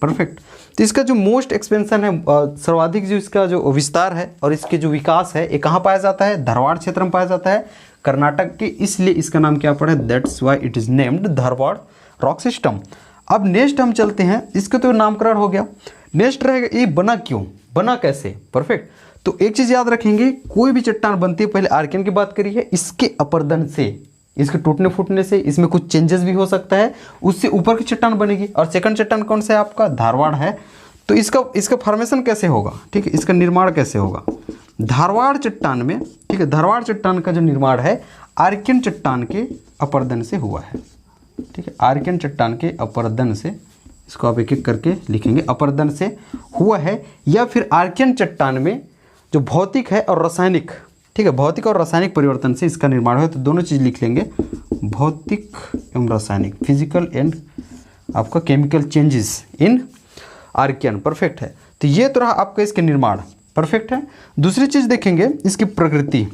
परफेक्ट। तो इसका जो मोस्ट एक्सपेंशन है, सर्वाधिक जो इसका जो विस्तार है और इसके जो विकास है, ये कहाँ पाया जाता है? धारवाड़ क्षेत्र में पाया जाता है, कर्नाटक के। इसलिए इसका नाम क्या पड़ा है? That's why it is named Dharwad rock system. अब नेक्स्ट हम चलते हैं, इसका तो नामकरण हो गया। नेक्स्ट रहेगा ये बना क्यों, बना कैसे। परफेक्ट। तो एक चीज़ याद रखेंगे, कोई भी चट्टान बनती है, पहले आर्कियन की बात करी है, इसके अपर्दन से, इसके टूटने फूटने से इसमें कुछ चेंजेस भी हो सकता है, उससे ऊपर की चट्टान बनेगी। और सेकंड चट्टान कौन सा है आपका? धारवाड़ है। तो इसका फॉर्मेशन कैसे होगा, ठीक है, इसका निर्माण कैसे होगा? धारवाड़ चट्टान में, ठीक है, धारवाड़ चट्टान का जो निर्माण है आर्कियन चट्टान के अपर्दन से हुआ है, ठीक है, आर्कियन चट्टान के अपर्दन से, इसको आप एक एक करके लिखेंगे, अपर्दन से हुआ है, या फिर आर्कियन चट्टान में जो भौतिक है और रासायनिक, ठीक है, भौतिक और रासायनिक परिवर्तन से इसका निर्माण हुआ है। तो दोनों चीज़ लिख लेंगे, भौतिक एवं रासायनिक, फिजिकल एंड आपका chemical changes in Archaean. Perfect है। तो ये तो रहा आपका इसके निर्माण। परफेक्ट है। दूसरी चीज़ देखेंगे, इसकी प्रकृति।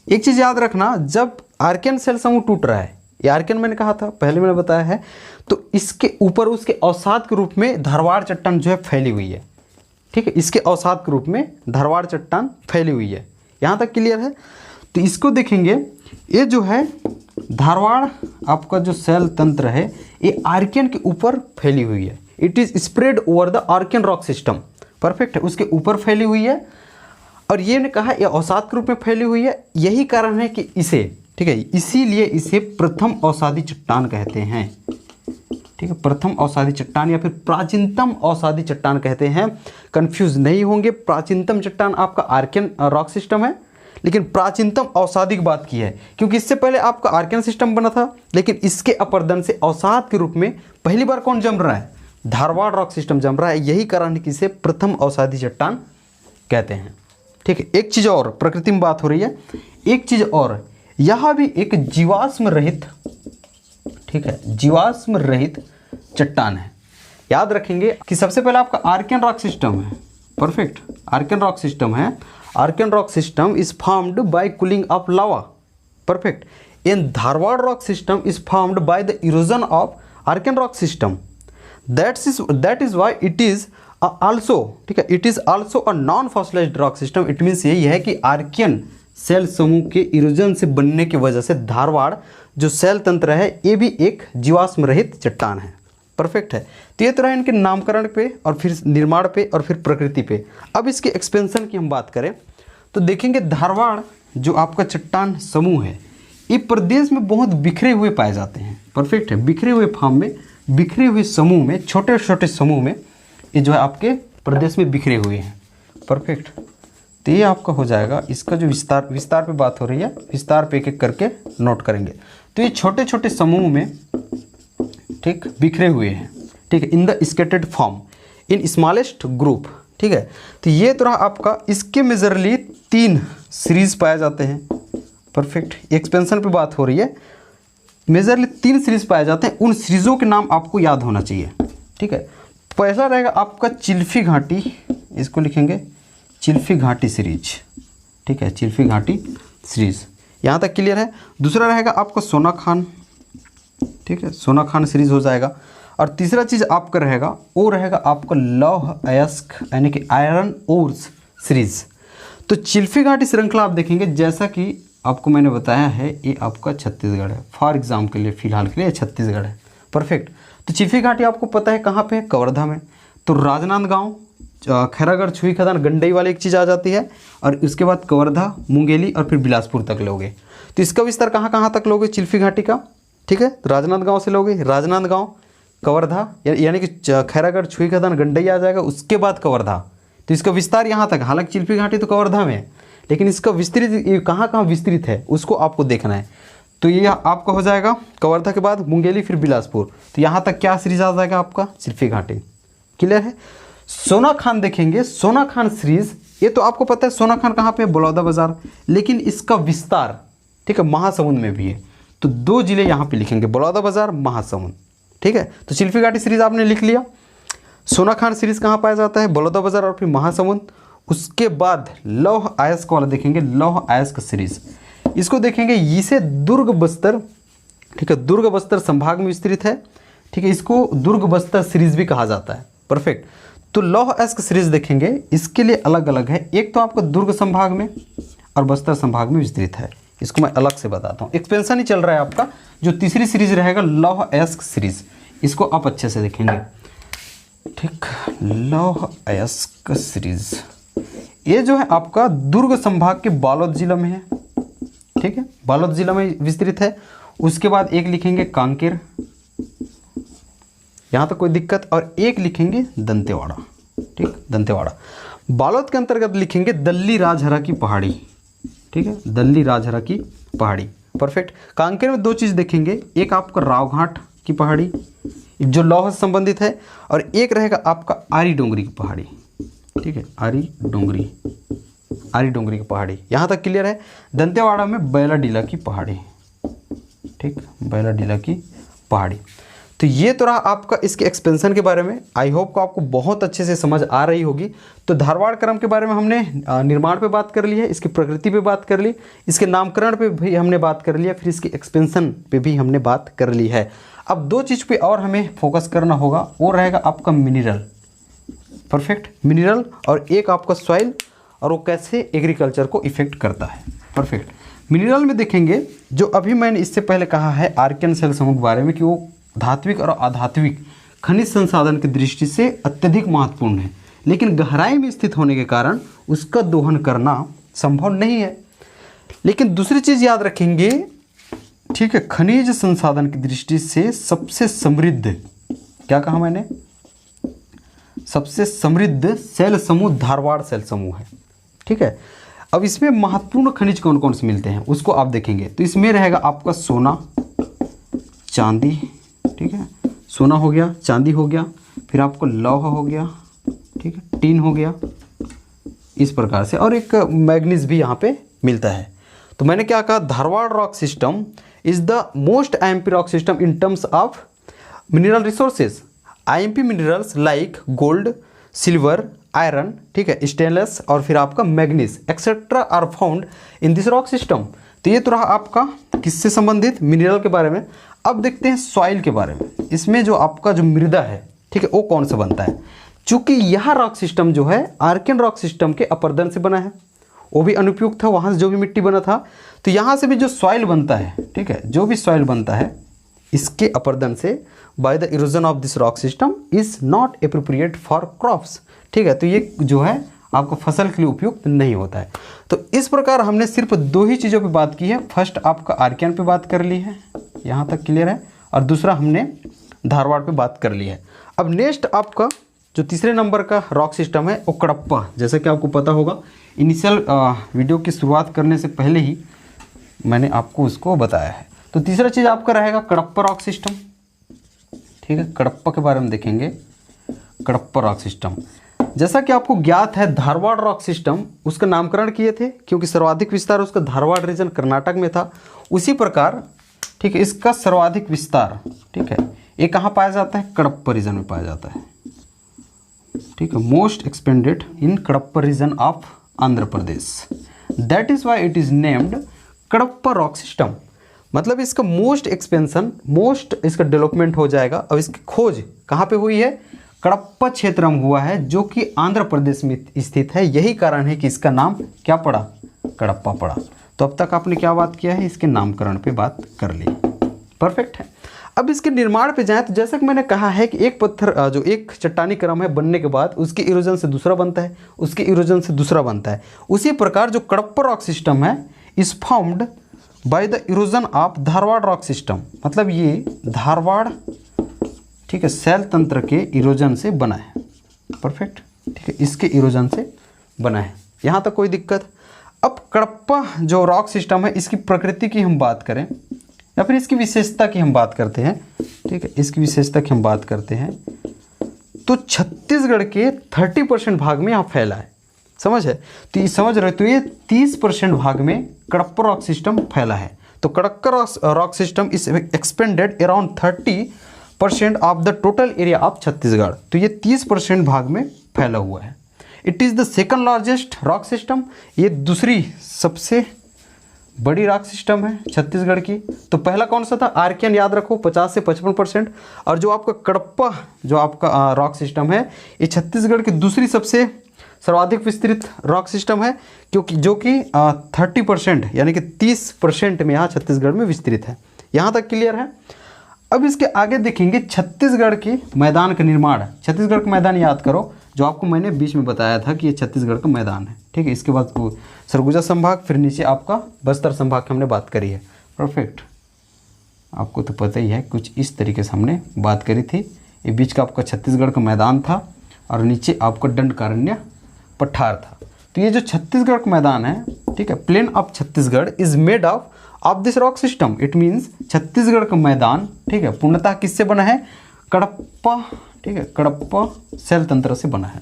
एक चीज़ याद रखना, जब आर्कियन सेल समूह टूट रहा है, ये आर्कियन मैंने कहा था, पहले मैंने बताया है, तो इसके ऊपर उसके अवसाद के रूप में धारवाड़ चट्टान जो है फैली हुई है, ठीक है, इसके अवसाद के रूप में धारवाड़ चट्टान फैली हुई है। यहाँ तक क्लियर है। तो इसको देखेंगे, ये जो है धारवाड़ आपका जो सेल तंत्र है, ये आर्कियन के ऊपर फैली हुई है। It is spread over the Archaean rock system. Perfect है, उसके ऊपर फैली हुई है, और ये ने कहा ये अवसाद के रूप में फैली हुई है। यही कारण है कि इसे, ठीक है, इसीलिए इसे प्रथम अवसादी चट्टान कहते हैं, ठीक है, प्रथम अवसादी चट्टान या फिर प्राचीनतम अवसादी चट्टान कहते हैं। कंफ्यूज नहीं होंगे, प्राचीनतम चट्टान आपका आर्कियन रॉक सिस्टम है, लेकिन प्राचीनतम अवसादी की बात की है, क्योंकि इससे पहले आपका आर्कियन सिस्टम बना था, लेकिन इसके अपर्दन से अवसाद के रूप में पहली बार कौन जम रहा है? धारवाड़ रॉक सिस्टम जम रहा है। यही कारण है कि इसे प्रथम अवसादी चट्टान कहते हैं। ठीक है। एक चीज़ और, प्रकृति में बात हो रही है, एक चीज़ और, यहाँ भी एक जीवाश्म रहित, ठीक है, जीवाश्म रहित चट्टान है। याद रखेंगे कि सबसे पहले आपका आर्कियन रॉक सिस्टम है। परफेक्ट, आर्कियन रॉक सिस्टम है। Archaean rock system is formed by cooling of lava. Perfect. In Dharwar rock system is formed by the erosion of Archaean rock system. That is why it is also, ठीक है, it is also a non fossilized rock system. It means यही है कि Archaean cell समूह के erosion से बनने की वजह से धारवाड़ जो सेल तंत्र है ये भी एक जीवाश्म रहित चट्टान है। परफेक्ट है। तो ये तरह इनके नामकरण पे और फिर निर्माण पे और फिर प्रकृति पे। अब इसके एक्सपेंशन की हम बात करें तो देखेंगे धारवाड़ जो आपका चट्टान समूह है ये प्रदेश में बहुत बिखरे हुए पाए जाते हैं। परफेक्ट है। बिखरे हुए फॉर्म में, बिखरे हुए समूह में, छोटे छोटे समूह में ये जो है आपके प्रदेश में बिखरे हुए हैं। परफेक्ट। तो ये आपका हो जाएगा। इसका जो विस्तार पे बात हो रही है, विस्तार पे एक एक करके नोट करेंगे। तो ये छोटे छोटे समूह में, ठीक, बिखरे हुए हैं, ठीक है, in the scattered form in smallest group, ठीक है। तो ये तरह आपका इसके मेजरली 3 सीरीज पाए जाते हैं। परफेक्ट। एक्सपेंशन पे बात हो रही है। मेजरली 3 सीरीज पाए जाते हैं। उन सीरीजों के नाम आपको याद होना चाहिए, ठीक है। पहला रहेगा आपका चिल्फी घाटी, इसको लिखेंगे चिल्फी घाटी सीरीज, ठीक है, चिल्फी घाटी सीरीज। यहाँ तक क्लियर है। दूसरा रहेगा आपका सोना खान, ठीक है, सोना खान सीरीज हो जाएगा। और तीसरा चीज़ आपका रहेगा वो रहेगा आपका लौह अयस्क यानी कि आयरन ओर्स सीरीज। तो चिल्फी घाटी श्रृंखला आप देखेंगे, जैसा कि आपको मैंने बताया है, ये आपका छत्तीसगढ़ है। फॉर एग्जाम के लिए, फिलहाल के लिए छत्तीसगढ़ है। परफेक्ट। तो चिल्फी घाटी आपको पता है कहाँ पे है, कवर्धा में। तो राजनांदगांव, खैरागढ़, छुई खदान, गंडई वाली एक चीज़ आ जाती है, और उसके बाद कवर्धा, मुंगेली और फिर बिलासपुर तक लोगे। तो इसका विस्तार कहाँ कहाँ तक लोगे चिल्फी घाटी का, ठीक है। तो राजनांदगांव से लोगे, राजनांदगांव, कवर्धा यानी कि खैरागढ़, छुई खदान, गंडई आ जाएगा, उसके बाद कवर्धा। तो इसका विस्तार यहाँ तक। हालांकि चिल्फी घाटी तो कवर्धा में है, लेकिन इसका विस्तृत कहाँ कहाँ विस्तृत है उसको आपको देखना है। तो ये आपका हो जाएगा कवर्धा के बाद मुंगेली, फिर बिलासपुर। तो यहाँ तक क्या सीरीज आ जाएगा आपका, चिल्फी घाटी। क्लियर है। सोना खान देखेंगे, सोना खान सीरीज, ये तो आपको पता है सोना खान कहाँ पे है, बलौदाबाजार। लेकिन इसका विस्तार, ठीक है, महासमुंद में भी है। तो 2 जिले यहाँ पे लिखेंगे, बलौदाबाजार, महासमुंद, ठीक है। तो चिल्फी घाटी सीरीज आपने लिख लिया। सोना खान सीरीज कहाँ पाया जाता है, बलौदाबाजार और फिर महासमुंद। उसके बाद लौह अयस्क वाला देखेंगे, लौह अयस्क सीरीज, इसको देखेंगे। इसे दुर्ग बस्तर, ठीक है, दुर्ग बस्तर संभाग में विस्तृत है, ठीक है। इसको दुर्ग बस्तर सीरीज भी कहा जाता है। परफेक्ट। तो लौह अयस्क सीरीज देखेंगे, इसके लिए अलग अलग है। एक तो आपका दुर्ग संभाग में और बस्तर संभाग में विस्तृत है। इसको मैं अलग से बताता हूँ, एक्सपेंशन ही चल रहा है आपका। जो तीसरी सीरीज रहेगा लौह अयस्क सीरीज, इसको आप अच्छे से देखेंगे, ठीक। लौह अयस्क सीरीज ये जो है आपका दुर्ग संभाग के बालोद जिला में है, ठीक है, बालोद जिला में विस्तृत है। उसके बाद एक लिखेंगे कांकेर, यहाँ तक कोई दिक्कत, और एक लिखेंगे दंतेवाड़ा, ठीक, दंतेवाड़ा। बालोद के अंतर्गत लिखेंगे दल्ली राजहरा की पहाड़ी, ठीक है, दल्ली राजहरा की पहाड़ी। परफेक्ट। कांकेर में 2 चीज़ देखेंगे, एक आपका रावघाट की पहाड़ी जो लौह से संबंधित है, और एक रहेगा आपका आरी डोंगरी की पहाड़ी, ठीक है, आरी डोंगरी की पहाड़ी। यहाँ तक क्लियर है। दंतेवाड़ा में बैलाडीला की पहाड़ी, ठीक, बैलाडीला की पहाड़ी। तो ये तो रहा आपका इसके एक्सपेंशन के बारे में। आई होप को आपको बहुत अच्छे से समझ आ रही होगी। तो धारवाड़ क्रम के बारे में हमने निर्माण पे बात कर ली है, इसकी प्रकृति पे बात कर ली, इसके नामकरण पे भी हमने बात कर लिया, फिर इसके एक्सपेंशन पे भी हमने बात कर ली है। अब 2 चीज़ पे और हमें फोकस करना होगा, वो रहेगा आपका मिनरल। परफेक्ट। मिनरल, और एक आपका सॉइल, और वो कैसे एग्रीकल्चर को इफेक्ट करता है। परफेक्ट। मिनरल में देखेंगे, जो अभी मैंने इससे पहले कहा है आर्कियन सेल समूह के बारे में, कि वो धात्विक और अधात्विक खनिज संसाधन की दृष्टि से अत्यधिक महत्वपूर्ण है, लेकिन गहराई में स्थित होने के कारण उसका दोहन करना संभव नहीं है। लेकिन दूसरी चीज़ याद रखेंगे, ठीक है, खनिज संसाधन की दृष्टि से सबसे समृद्ध, क्या कहा मैंने, सबसे समृद्ध सेल समूह धारवाड़ सेल समूह है, ठीक है। अब इसमें महत्वपूर्ण खनिज कौन कौन से मिलते हैं उसको आप देखेंगे। तो इसमें रहेगा आपका सोना, चांदी, ठीक है, सोना हो गया, चांदी हो गया, फिर आपको लौह हो गया, ठीक है, टीन हो गया, इस प्रकार से, और एक मैग्नीज भी यहाँ पे मिलता है। तो मैंने क्या कहा, Dharwar rock system is the most IMP rock system in terms of mineral resources. IMP minerals like gold, silver, iron, ठीक है, स्टेनलेस, और फिर आपका manganese etcetera are found in this rock system. तो ये तो रहा आपका किससे संबंधित, मिनरल के बारे में। अब देखते हैं सॉइल के बारे में। इसमें जो आपका जो मृदा है, ठीक है, वो कौन सा बनता है। चूंकि यह रॉक सिस्टम जो है आर्कियन रॉक सिस्टम के अपरदन से बना है, वो भी अनुपयुक्त था, वहाँ से जो भी मिट्टी बना था, तो यहाँ से भी जो सॉइल बनता है, ठीक है, जो भी सॉइल बनता है इसके अपरदन से bye the erosion of this rock system is not appropriate for crops, ठीक है, तो ये जो है आपको फसल के लिए उपयुक्त नहीं होता है। तो इस प्रकार हमने सिर्फ दो ही चीज़ों पे बात की है। फर्स्ट आपका आर्कियन पे बात कर ली है, यहाँ तक क्लियर है, और दूसरा हमने धारवाड़ पे बात कर ली है। अब नेक्स्ट आपका जो तीसरे नंबर का रॉक सिस्टम है वो कडप्पा, जैसे कि आपको पता होगा इनिशियल वीडियो की शुरुआत करने से पहले ही मैंने आपको उसको बताया है। तो तीसरा चीज़ आपका रहेगा कडप्पा रॉक सिस्टम, ठीक है, कडप्पा के बारे में देखेंगे। कडप्पा रॉक सिस्टम जैसा कि आपको ज्ञात है धारवाड़ रॉक सिस्टम उसका नामकरण किए थे क्योंकि सर्वाधिक विस्तार उसका धारवाड़ रीजन कर्नाटक में था। उसी प्रकार, ठीक है, इसका सर्वाधिक विस्तार, ठीक है, ये कहाँ पाया जाता है? कडप्पा रीजन में पाया जाता है, ठीक है, most expanded in Cuddapah region of Andhra Pradesh, that is why it is named Cuddapah rock system. मतलब इसका मोस्ट एक्सपेंशन, मोस्ट इसका डेवलपमेंट हो जाएगा। अब इसकी खोज कहाँ पे हुई है? कडप्पा क्षेत्र में हुआ है, जो कि आंध्र प्रदेश में स्थित है। यही कारण है कि इसका नाम क्या पड़ा? कडप्पा पड़ा। तो अब तक आपने क्या बात किया है? इसके नामकरण पे बात कर ली, परफेक्ट है। अब इसके निर्माण पे जाएं तो जैसा कि मैंने कहा है कि एक पत्थर जो एक चट्टानी क्रम है बनने के बाद उसके इरोजन से दूसरा बनता है, उसके इरोजन से दूसरा बनता है। उसी प्रकार जो कडप्पा रॉक सिस्टम है is formed by the erosion of Dharwad rock system. मतलब ये धारवाड़, ठीक है, सेल तंत्र के इरोजन से बना है, परफेक्ट, ठीक है, इसके इरोजन से बना है। यहाँ तक कोई दिक्कत? अब कडप्पा जो रॉक सिस्टम है इसकी प्रकृति की हम बात करें या फिर इसकी विशेषता की हम बात करते हैं, ठीक है, इसकी विशेषता की हम बात करते हैं तो छत्तीसगढ़ के 30% भाग में यहाँ फैला है, समझ है? तो ये समझ रहे, तो ये 30% भाग में कडप्पा रॉक सिस्टम फैला है। तो Kadapa rock system is expanded around 30% of the total area of Chhattisgarh. तो ये 30% भाग में फैला हुआ है। It is the second largest rock system, ये दूसरी सबसे बड़ी रॉक सिस्टम है छत्तीसगढ़ की। तो पहला कौन सा था? आर्कियन, याद रखो, 50 से 55%। और जो आपका कडप्पा जो आपका रॉक सिस्टम है ये छत्तीसगढ़ की दूसरी सबसे सर्वाधिक विस्तृत रॉक सिस्टम है, क्योंकि जो कि 30% यानी कि 30% में यहाँ छत्तीसगढ़ में विस्तृत है। यहाँ तक क्लियर है? अब इसके आगे देखेंगे छत्तीसगढ़ के मैदान का निर्माण। छत्तीसगढ़ का मैदान याद करो, जो आपको मैंने बीच में बताया था कि ये छत्तीसगढ़ का मैदान है, ठीक है। इसके बाद सरगुजा संभाग, फिर नीचे आपका बस्तर संभाग की हमने बात करी है, परफेक्ट। आपको तो पता ही है, कुछ इस तरीके से हमने बात करी थी। ये बीच का आपका छत्तीसगढ़ का मैदान था और नीचे आपका दंडकारण्य पठार था। तो ये जो छत्तीसगढ़ का मैदान है, ठीक है, plain of Chhattisgarh is made of this rock system. It means Chhattisgarh का मैदान, ठीक है, पूर्णतः किससे बना है? कडप्पा, ठीक है, कडप्पा सेल तंत्र से बना है।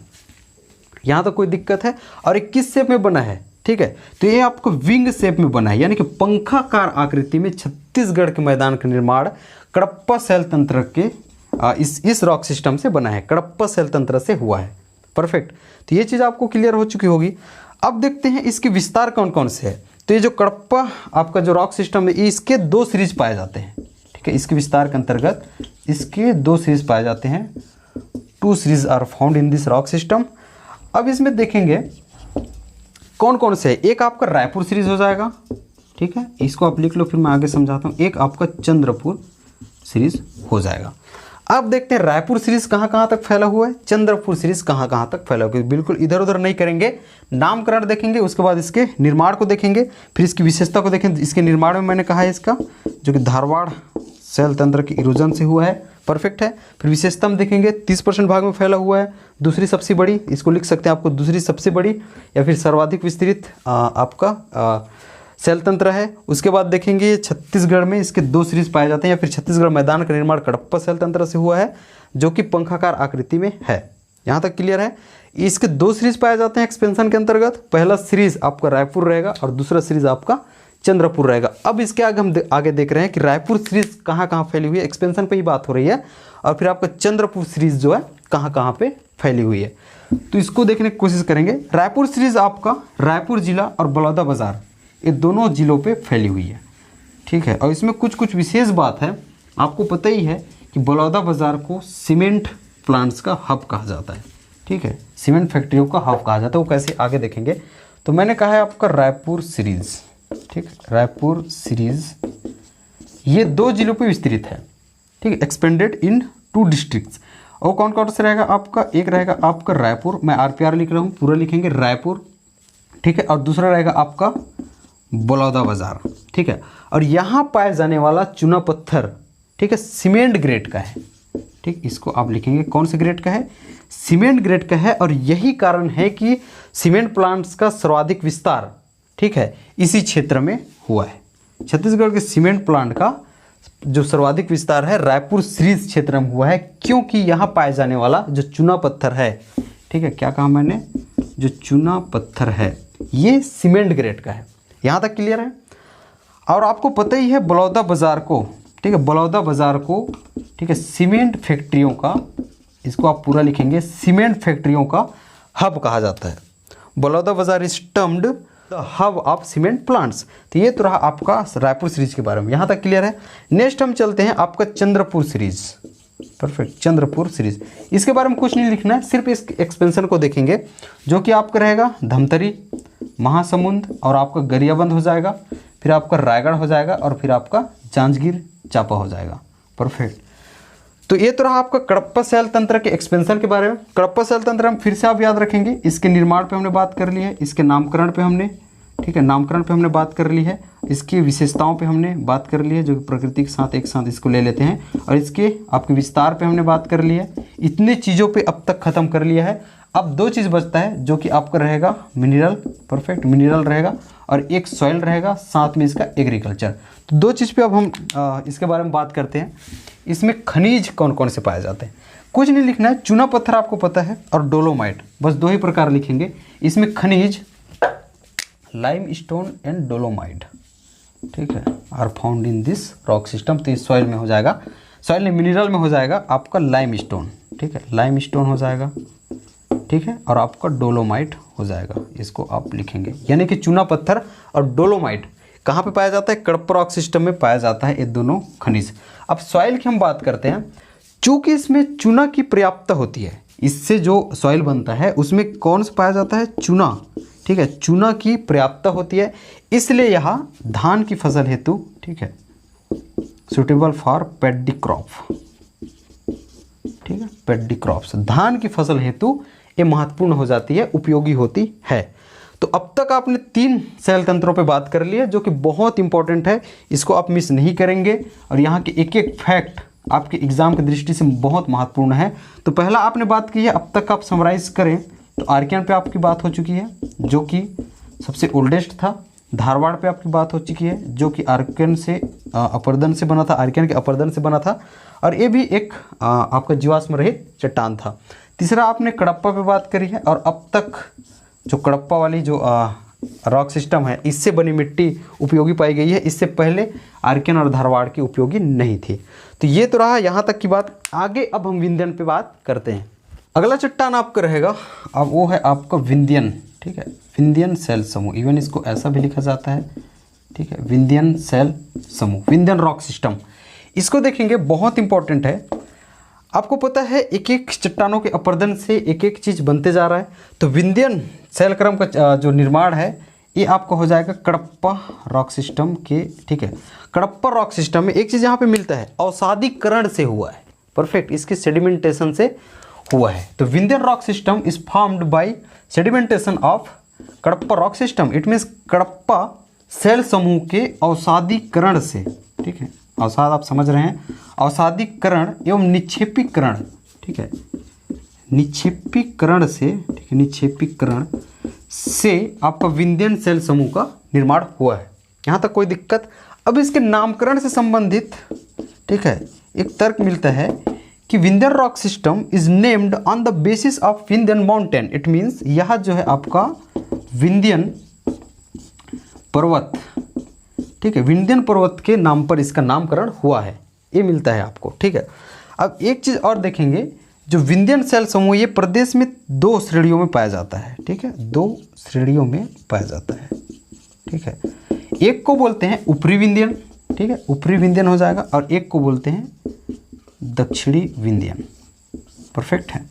यहाँ तो कोई दिक्कत है? और ये किस शेप में बना है? ठीक है, तो ये आपको विंग शेप में बना है, यानी कि पंखाकार आकृति में छत्तीसगढ़ के मैदान का निर्माण कडप्पा सेल तंत्र के इस रॉक सिस्टम से बना है, कडप्पा सेल तंत्र से हुआ है, परफेक्ट। तो ये चीज़ आपको क्लियर हो चुकी होगी। अब देखते हैं इसके विस्तार कौन कौन से है। तो ये जो कडप्पा आपका जो रॉक सिस्टम है इसके 2 सीरीज पाए जाते हैं, ठीक है। इसके विस्तार के अंतर्गत इसके 2 सीरीज पाए जाते हैं। 2 series are found in this rock system. अब इसमें देखेंगे कौन कौन से है। एक आपका रायपुर सीरीज हो जाएगा, ठीक है, इसको आप लिख लो, फिर मैं आगे समझाता हूँ। एक आपका चंद्रपुर सीरीज हो जाएगा। अब देखते हैं रायपुर सीरीज कहाँ कहाँ तक फैला हुआ है, चंद्रपुर सीरीज कहाँ कहाँ तक फैला हुआ है। बिल्कुल इधर उधर नहीं करेंगे, नामकरण देखेंगे, उसके बाद इसके निर्माण को देखेंगे, फिर इसकी विशेषता को देखेंगे। इसके निर्माण में मैंने कहा है इसका जो कि धारवाड़ सेल तंत्र के इरोजन से हुआ है, परफेक्ट है। फिर विशेषता में देखेंगे 30% भाग में फैला हुआ है, दूसरी सबसे बड़ी, इसको लिख सकते हैं आपको दूसरी सबसे बड़ी या फिर सर्वाधिक विस्तृत आपका सेल तंत्र है। उसके बाद देखेंगे छत्तीसगढ़ में इसके 2 सीरीज पाए जाते हैं, या फिर छत्तीसगढ़ मैदान का निर्माण कडप्पा सेल तंत्र से हुआ है जो कि पंखाकार आकृति में है। यहाँ तक क्लियर है? इसके 2 सीरीज पाए जाते हैं एक्सपेंशन के अंतर्गत। पहला सीरीज आपका रायपुर रहेगा और दूसरा सीरीज आपका चंद्रपुर रहेगा। अब इसके आगे हम आगे देख रहे हैं कि रायपुर सीरीज कहाँ कहाँ फैली हुई है, एक्सपेंशन पे ही बात हो रही है, और फिर आपका चंद्रपुर सीरीज जो है कहाँ कहाँ पे फैली हुई है, तो इसको देखने की कोशिश करेंगे। रायपुर सीरीज आपका रायपुर जिला और बलौदाबाजार ये दोनों जिलों पे फैली हुई है, ठीक है। और इसमें कुछ कुछ विशेष बात है। आपको पता ही है कि बलौदाबाजार को सीमेंट प्लांट्स का हब कहा जाता है, ठीक है, सीमेंट फैक्ट्रियों का हब कहा जाता है। वो कैसे आगे देखेंगे। तो मैंने कहा है आपका रायपुर सीरीज, ठीक है, रायपुर सीरीज ये 2 जिलों पे विस्तृत है, ठीक है, एक्सपेंडेड इन 2 डिस्ट्रिक्ट्स। और कौन कौन से रहेगा आपका, एक रहेगा आपका रायपुर, मैं RPR लिख रहा हूँ, पूरा लिखेंगे रायपुर, ठीक है, और दूसरा रहेगा आपका बलौदाबाजार, ठीक है। और यहाँ पाए जाने वाला चूना पत्थर, ठीक है, सीमेंट ग्रेड का है, ठीक, इसको आप लिखेंगे कौन से ग्रेड का है, सीमेंट ग्रेड का है। और यही कारण है कि सीमेंट प्लांट्स का सर्वाधिक विस्तार, ठीक है, इसी क्षेत्र में हुआ है। छत्तीसगढ़ के सीमेंट प्लांट का जो सर्वाधिक विस्तार है रायपुर सीरीज क्षेत्र में हुआ है, क्योंकि यहाँ पाए जाने वाला जो चूना पत्थर है, ठीक है, क्या कहा मैंने, जो चूना पत्थर है ये सीमेंट ग्रेड का है। यहाँ तक क्लियर है। और आपको पता ही है बलौदाबाजार को, ठीक है, बलौदाबाजार को, ठीक है, सीमेंट फैक्ट्रियों का, इसको आप पूरा लिखेंगे, सीमेंट फैक्ट्रियों का हब कहा जाता है। Balodabazar is termed the hub of cement plants. तो ये तो रहा आपका रायपुर सीरीज के बारे में, यहाँ तक क्लियर है। नेक्स्ट हम चलते हैं आपका Chandrapur series, perfect, Chandrapur series. इसके बारे में कुछ नहीं लिखना है, सिर्फ इस एक्सपेंशन को देखेंगे, जो कि आपका रहेगा धमतरी, महासमुंद और आपका गरियाबंद हो जाएगा, फिर आपका रायगढ़ हो जाएगा और फिर आपका जांजगीर चांपा हो जाएगा, परफेक्ट। तो ये तो रहा आपका कडप्पा शैल तंत्र के एक्सपेंशन के बारे में। कडप्पा शैल तंत्र हम फिर से आप याद रखेंगे, इसके निर्माण पे हमने बात कर ली है, इसके नामकरण पे हमने, ठीक है, नामकरण पे हमने बात कर ली है, इसकी विशेषताओं पे हमने बात कर ली है, जो कि प्रकृति के साथ एक साथ इसको ले लेते हैं, और इसके आपके विस्तार पे हमने बात कर ली है। इतने चीज़ों पे अब तक खत्म कर लिया है। अब 2 चीज़ बचता है, जो कि आपका रहेगा मिनरल, परफेक्ट, मिनरल रहेगा, और एक सॉइल रहेगा, साथ में इसका एग्रीकल्चर। तो 2 चीज़ पे अब हम इसके बारे में बात करते हैं। इसमें खनिज कौन कौन से पाए जाते हैं, कुछ नहीं लिखना है, चूना पत्थर आपको पता है और डोलोमाइट, बस 2 ही प्रकार लिखेंगे। इसमें खनिज लाइम स्टोन एंड डोलोमाइट, ठीक है, are found in this rock system. तो इस सॉइल में हो जाएगा, सॉइल में मिनरल में हो जाएगा आपका लाइम स्टोन, ठीक है, लाइम स्टोन हो जाएगा, ठीक है, और आपका डोलोमाइट हो जाएगा, इसको आप लिखेंगे। यानी कि चूना पत्थर और डोलोमाइट कहाँ पे पाया जाता है, कडप्पा रॉक सिस्टम में पाया जाता है ये दोनों खनिज। अब सॉइल की हम बात करते हैं, चूंकि इसमें चूना की पर्याप्तता होती है, इससे जो सॉइल बनता है उसमें कौन सा पाया जाता है, चूना, ठीक है, चूना की पर्याप्तता होती है, इसलिए यहाँ धान की फसल हेतु, ठीक है, सुटेबल फॉर पैडी क्रॉप, ठीक है, पैडी क्रॉप्स, धान की फसल हेतु ये महत्वपूर्ण हो जाती है, उपयोगी होती है। तो अब तक आपने 3 शैल तंत्रों पे बात कर ली है, जो कि बहुत इंपॉर्टेंट है, इसको आप मिस नहीं करेंगे। और यहाँ के एक एक फैक्ट आपके एग्जाम की दृष्टि से बहुत महत्वपूर्ण है। तो पहला आपने बात की है, अब तक आप समराइज करें तो आर्कियन पे आपकी बात हो चुकी है, जो कि सबसे ओल्डेस्ट था। धारवाड़ पे आपकी बात हो चुकी है, जो कि आर्कियन से अपरदन से बना था, आर्कियन के अपरदन से बना था, और ये भी एक आपका जीवाश्म रहित चट्टान था। तीसरा आपने कडप्पा पे बात करी है, और अब तक जो कडप्पा वाली जो रॉक सिस्टम है, इससे बनी मिट्टी उपयोगी पाई गई है, इससे पहले आर्कियन और धारवाड़ की उपयोगी नहीं थी। तो ये तो रहा यहाँ तक की बात। आगे अब हम विंध्यन पे बात करते हैं। अगला चट्टान आपका रहेगा, अब वो है आपका विंध्यन, ठीक है, विंध्यन शैल समूह, इवन इसको ऐसा भी लिखा जाता है, ठीक है, विंध्यन शैल समूह, विंध्यन रॉक सिस्टम। इसको देखेंगे, बहुत इंपॉर्टेंट है। आपको पता है एक एक चट्टानों के अपरदन से एक एक चीज़ बनते जा रहा है। तो विंध्यन शैल क्रम का जो निर्माण है ये आपको हो जाएगा कडप्पा रॉक सिस्टम के, ठीक है। कडप्पा रॉक सिस्टम में एक चीज़ यहाँ पे मिलता है, अवसादीकरण से हुआ है, परफेक्ट, इसकी सेडिमेंटेशन से हुआ है। तो Vindhyan rock system is formed by sedimentation of Cuddapah rock system. It means Cuddapah शैल समूह के अवसादीकरण से, ठीक है, अवसाद आप समझ रहे हैं, अवसादीकरण एवं निक्षेपीकरण, ठीक है, निक्षेपीकरण से, ठीक है, निक्षेपीकरण से आपका विंध्यन शैल समूह का निर्माण हुआ है। यहाँ तक कोई दिक्कत। अब इसके नामकरण से संबंधित, ठीक है, एक तर्क मिलता है कि Vindhyan rock system is named on the basis of Vindhyan mountain. It means यह जो है आपका विंध्यन पर्वत, ठीक है, विंध्यन पर्वत के नाम पर इसका नामकरण हुआ है, ये मिलता है आपको, ठीक है। अब एक चीज़ और देखेंगे, जो विंध्यन शैल समूह ये प्रदेश में 2 श्रेणियों में पाया जाता है, ठीक है, 2 श्रेणियों में पाया जाता है, ठीक है। एक को बोलते हैं ऊपरी विंध्यन, ठीक है, ऊपरी विंध्यन हो जाएगा, और एक को बोलते हैं दक्षिणी विंध्यन, परफेक्ट है,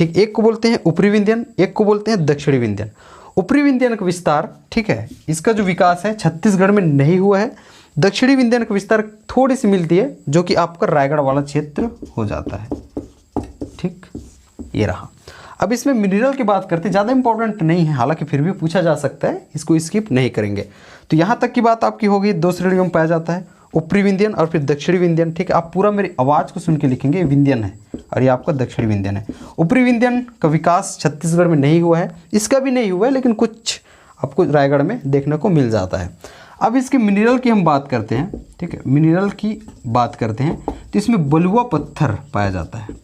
ठीक, एक को बोलते हैं ऊपरी विंध्यन, एक को बोलते हैं दक्षिणी विंध्यन। ऊपरी विंध्यन का विस्तार, ठीक है, इसका जो विकास है छत्तीसगढ़ में नहीं हुआ है। दक्षिणी विंध्यन का विस्तार थोड़ी सी मिलती है, जो कि आपका रायगढ़ वाला क्षेत्र हो जाता है। ठीक, ये रहा। अब इसमें मिनरल की बात करते हैं, ज़्यादा इंपॉर्टेंट नहीं है, हालांकि फिर भी पूछा जा सकता है, इसको स्किप नहीं करेंगे। तो यहाँ तक की बात आपकी होगी, दो श्रेणियों में पाया जाता है, ऊपरी विंध्यन और फिर दक्षिणी विंध्यन। ठीक है, आप पूरा मेरी आवाज़ को सुन के लिखेंगे, विंध्यन है और ये आपका दक्षिणी विंध्यन है। ऊपरी विंध्यन का विकास छत्तीसगढ़ में नहीं हुआ है, इसका भी नहीं हुआ है, लेकिन कुछ आपको रायगढ़ में देखने को मिल जाता है। अब इसके मिनरल की हम बात करते हैं, ठीक है, मिनरल की बात करते हैं तो इसमें बलुआ पत्थर पाया जाता है।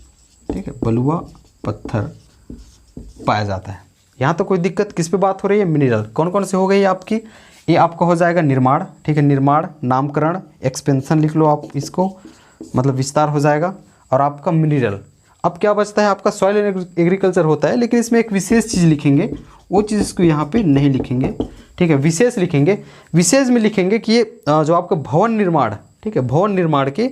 ठीक है, बलुआ पत्थर पाया जाता है। यहाँ तो कोई दिक्कत, किस पे बात हो रही है, मिनरल। कौन कौन से हो गई आपकी, ये आपका हो जाएगा निर्माण। ठीक है, निर्माण, नामकरण, एक्सपेंशन लिख लो आप इसको, मतलब विस्तार हो जाएगा। और आपका मिनरल, अब क्या बचता है आपका, सॉइल एंड एग्रीकल्चर होता है, लेकिन इसमें एक विशेष चीज़ लिखेंगे, वो चीज़ इसको यहाँ पे नहीं लिखेंगे। ठीक है, विशेष लिखेंगे। विशेष में लिखेंगे कि ये जो आपका भवन निर्माण, ठीक है, भवन निर्माण के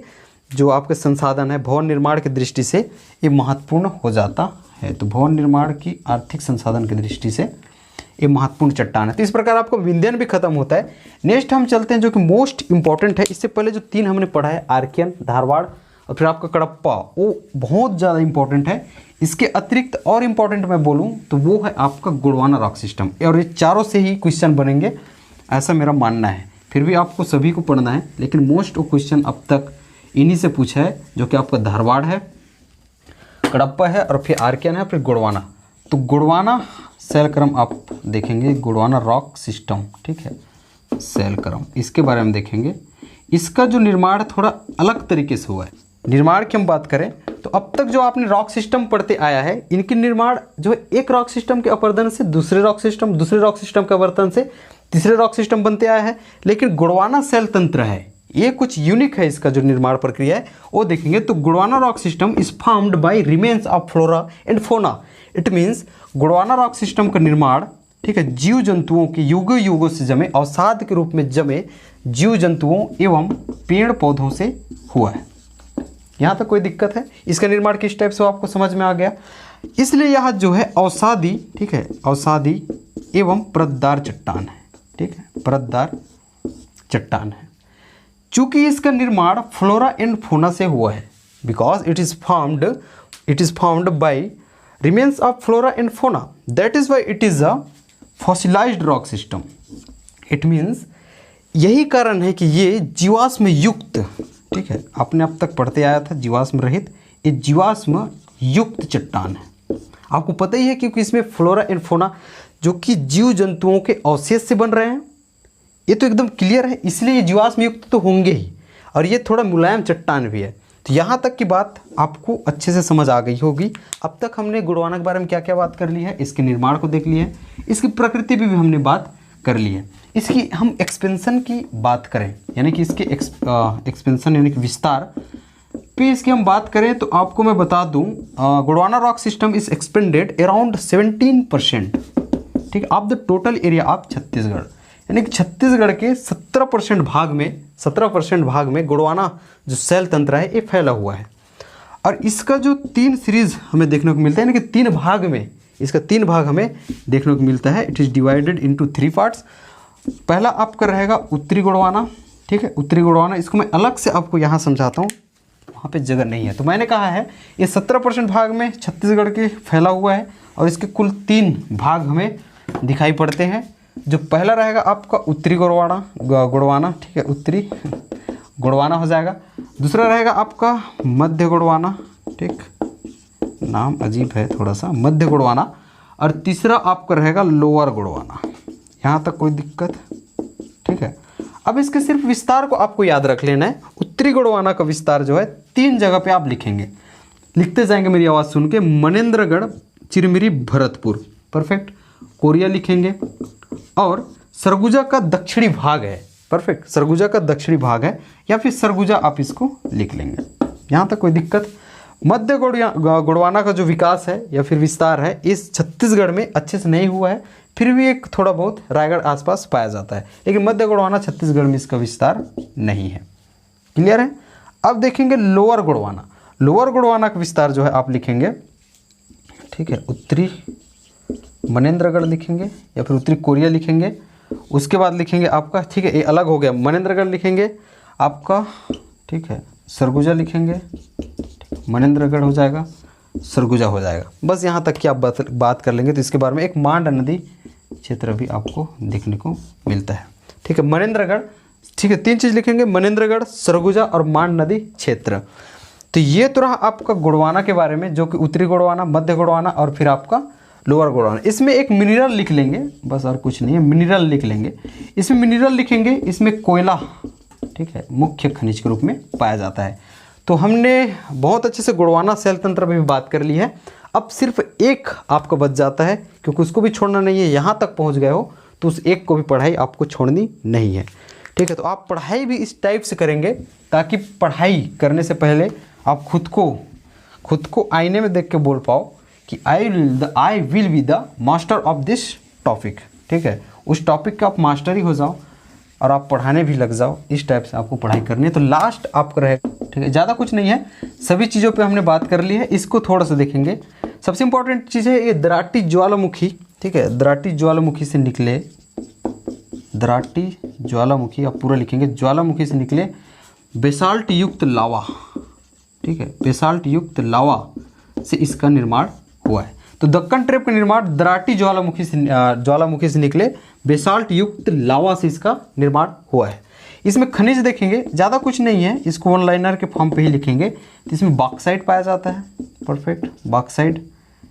जो आपके संसाधन है, भवन निर्माण की दृष्टि से ये महत्वपूर्ण हो जाता है। तो भवन निर्माण की आर्थिक संसाधन की दृष्टि से ये महत्वपूर्ण चट्टान है। तो इस प्रकार आपका विंध्यन भी खत्म होता है। नेक्स्ट हम चलते हैं जो कि मोस्ट इंपॉर्टेंट है। इससे पहले जो तीन हमने पढ़ा है, आर्कियन, धारवाड़ और फिर आपका कडप्पा, वो बहुत ज़्यादा इंपॉर्टेंट है। इसके अतिरिक्त और इम्पॉर्टेंट मैं बोलूँ तो वो है आपका गोंडवाना रॉक सिस्टम, और ये चारों से ही क्वेश्चन बनेंगे, ऐसा मेरा मानना है। फिर भी आपको सभी को पढ़ना है, लेकिन मोस्ट क्वेश्चन अब तक इन्हीं से पूछा है, जो कि आपका धारवाड़ है, कडप्पा है और फिर आर्कियन है, फिर गोंडवाना। तो गोंडवाना शैलक्रम आप देखेंगे, गोंडवाना रॉक सिस्टम, ठीक है, शैलक्रम, इसके बारे में देखेंगे। इसका जो निर्माण थोड़ा अलग तरीके से हुआ है। निर्माण की हम बात करें तो अब तक जो आपने रॉक सिस्टम पढ़ते आया है, इनके निर्माण जो है एक रॉक सिस्टम के अपर्दन से दूसरे रॉक सिस्टम, दूसरे रॉक सिस्टम के अवर्तन से तीसरे रॉक सिस्टम बनते आया है। लेकिन गोंडवाना शैल तंत्र है, ये कुछ यूनिक है, इसका जो निर्माण प्रक्रिया है वो देखेंगे। तो Gondwana rock system is formed bye remains of flora and fauna. It means Gondwana rock system का निर्माण, ठीक है, जीव जंतुओं के युगों युगों से जमे, अवसाद के रूप में जमे जीव जंतुओं एवं पेड़ पौधों से हुआ है। यहाँ तक कोई दिक्कत है? इसका निर्माण किस टाइप से आपको समझ में आ गया। इसलिए यह जो है अवसादी, ठीक है, अवसादी एवं परतदार चट्टान है। ठीक है, परतदार चट्टान है। चूंकि इसका निर्माण फ्लोरा एंड फोना से हुआ है, because it is found by remains of flora and fauna, that is why it is a fossilised rock system. It means यही कारण है कि ये जीवाश्म युक्त, ठीक है, आपने अब तक पढ़ते आया था जीवाश्म रहित, ये जीवाश्म युक्त चट्टान है। आपको पता ही है क्योंकि इसमें फ्लोरा एंड फोना जो कि जीव जंतुओं के अवशेष से बन रहे हैं, ये तो एकदम क्लियर है, इसलिए ये जीवाश्म युक्त तो होंगे ही, और ये थोड़ा मुलायम चट्टान भी है। तो यहाँ तक की बात आपको अच्छे से समझ आ गई होगी। अब तक हमने गोंडवाना के बारे में क्या क्या बात कर ली है, इसके निर्माण को देख लिया है, इसकी प्रकृति भी हमने बात कर ली है। इसकी हम एक्सपेंशन की बात करें, यानी कि इसके एक्सपेंशन यानी कि विस्तार पे इसकी हम बात करें तो आपको मैं बता दूं, Gondwana rock system is expanded around 17%, ठीक, of the total area of Chhattisgarh. यानी कि छत्तीसगढ़ के 17% भाग में गोंडवाना जो शैल तंत्र है ये फैला हुआ है। और इसका जो 3 सीरीज हमें देखने को मिलता है, यानी कि 3 भाग में, इसका 3 भाग हमें देखने को मिलता है। It is divided into 3 parts. पहला आपका रहेगा उत्तरी गोंडवाना, ठीक है, उत्तरी गोंडवाना, इसको मैं अलग से आपको यहाँ समझाता हूँ, वहाँ पे जगह नहीं है। तो मैंने कहा है ये 17% भाग में छत्तीसगढ़ के फैला हुआ है, और इसके कुल 3 भाग हमें दिखाई पड़ते हैं। जो पहला रहेगा आपका उत्तरी गोंडवाना, ठीक है, उत्तरी गोंडवाना हो जाएगा। दूसरा रहेगा आपका मध्य गोंडवाना, ठीक, नाम अजीब है थोड़ा सा, मध्य गोंडवाना। और तीसरा आपका रहेगा लोअर गोंडवाना। यहाँ तक कोई दिक्कत? ठीक है। अब इसके सिर्फ विस्तार को आपको याद रख लेना है। उत्तरी गोंडवाना का विस्तार जो है 3 जगह पे आप लिखेंगे, लिखते जाएंगे मेरी आवाज़ सुन के। मनेन्द्रगढ़, चिरमिरी, भरतपुर, परफेक्ट। कोरिया लिखेंगे। और सरगुजा का दक्षिणी भाग है, परफेक्ट, सरगुजा का दक्षिणी भाग है, या फिर सरगुजा आप इसको लिख लेंगे। यहाँ तक कोई दिक्कत? मध्य गोंडवाना का जो विकास है या फिर विस्तार है इस छत्तीसगढ़ में अच्छे से नहीं हुआ है, फिर भी एक थोड़ा बहुत रायगढ़ आसपास पाया जाता है, लेकिन मध्य गोंडवाना छत्तीसगढ़ में इसका विस्तार नहीं है। क्लियर है? अब देखेंगे लोअर गोंडवाना। लोअर गोंडवाना का विस्तार जो है आप लिखेंगे, ठीक है, उत्तरी मनेंद्रगढ़ लिखेंगे या फिर उत्तरी कोरिया लिखेंगे। उसके बाद लिखेंगे आपका, ठीक है, ये अलग हो गया, मनेंद्रगढ़ लिखेंगे आपका, ठीक है, सरगुजा लिखेंगे, मनेंद्रगढ़ हो जाएगा, सरगुजा हो जाएगा। बस यहाँ तक की आप बात कर लेंगे तो इसके बारे में एक मांड नदी क्षेत्र भी आपको देखने को मिलता है। ठीक है, मनेंद्रगढ़, ठीक है, 3 चीज़ लिखेंगे, मनेंद्रगढ़, सरगुजा और मांड नदी क्षेत्र। तो ये तो रहा आपका गोंडवाना के बारे में, जो कि उत्तरी गोंडवाना, मध्य गोंडवाना और फिर आपका लोअर गोंडवाना। इसमें एक मिनरल लिख लेंगे, बस और कुछ नहीं है, मिनरल लिख लेंगे। इसमें मिनरल लिखेंगे, इसमें कोयला, ठीक है, मुख्य खनिज के रूप में पाया जाता है। तो हमने बहुत अच्छे से गोंडवाना शैल तंत्र में भी बात कर ली है। अब सिर्फ एक आपको बच जाता है, क्योंकि उसको भी छोड़ना नहीं है। यहाँ तक पहुँच गए हो तो उस एक को भी पढ़ाई आपको छोड़नी नहीं है। ठीक है, तो आप पढ़ाई भी इस टाइप से करेंगे ताकि पढ़ाई करने से पहले आप खुद को आईने में देख के बोल पाओ कि I will be the master of this topic. ठीक है, उस टॉपिक का आप मास्टर ही हो जाओ और आप पढ़ाने भी लग जाओ। इस टाइप से आपको पढ़ाई करनी है। तो लास्ट आपका रहेगा, ठीक है, ज़्यादा कुछ नहीं है, सभी चीज़ों पे हमने बात कर ली है। इसको थोड़ा सा देखेंगे। सबसे इंपॉर्टेंट चीज़ है ये दराटी ज्वालामुखी। ठीक है, दराटी ज्वालामुखी से निकले, दराटी ज्वालामुखी आप पूरा लिखेंगे, ज्वालामुखी से निकले बेसाल्ट युक्त लावा। ठीक है, बेसाल्ट युक्त लावा से इसका निर्माण हुआ है। तो दक्कन ट्रेप का निर्माण दराटी ज्वालामुखी से निकले बेसाल्ट युक्त लावा से इसका निर्माण हुआ है। इसमें खनिज देखेंगे, ज़्यादा कुछ नहीं है, इसको वन लाइनर के फॉर्म पे ही लिखेंगे। तो इसमें बॉक्साइट पाया जाता है, परफेक्ट, बॉक्साइट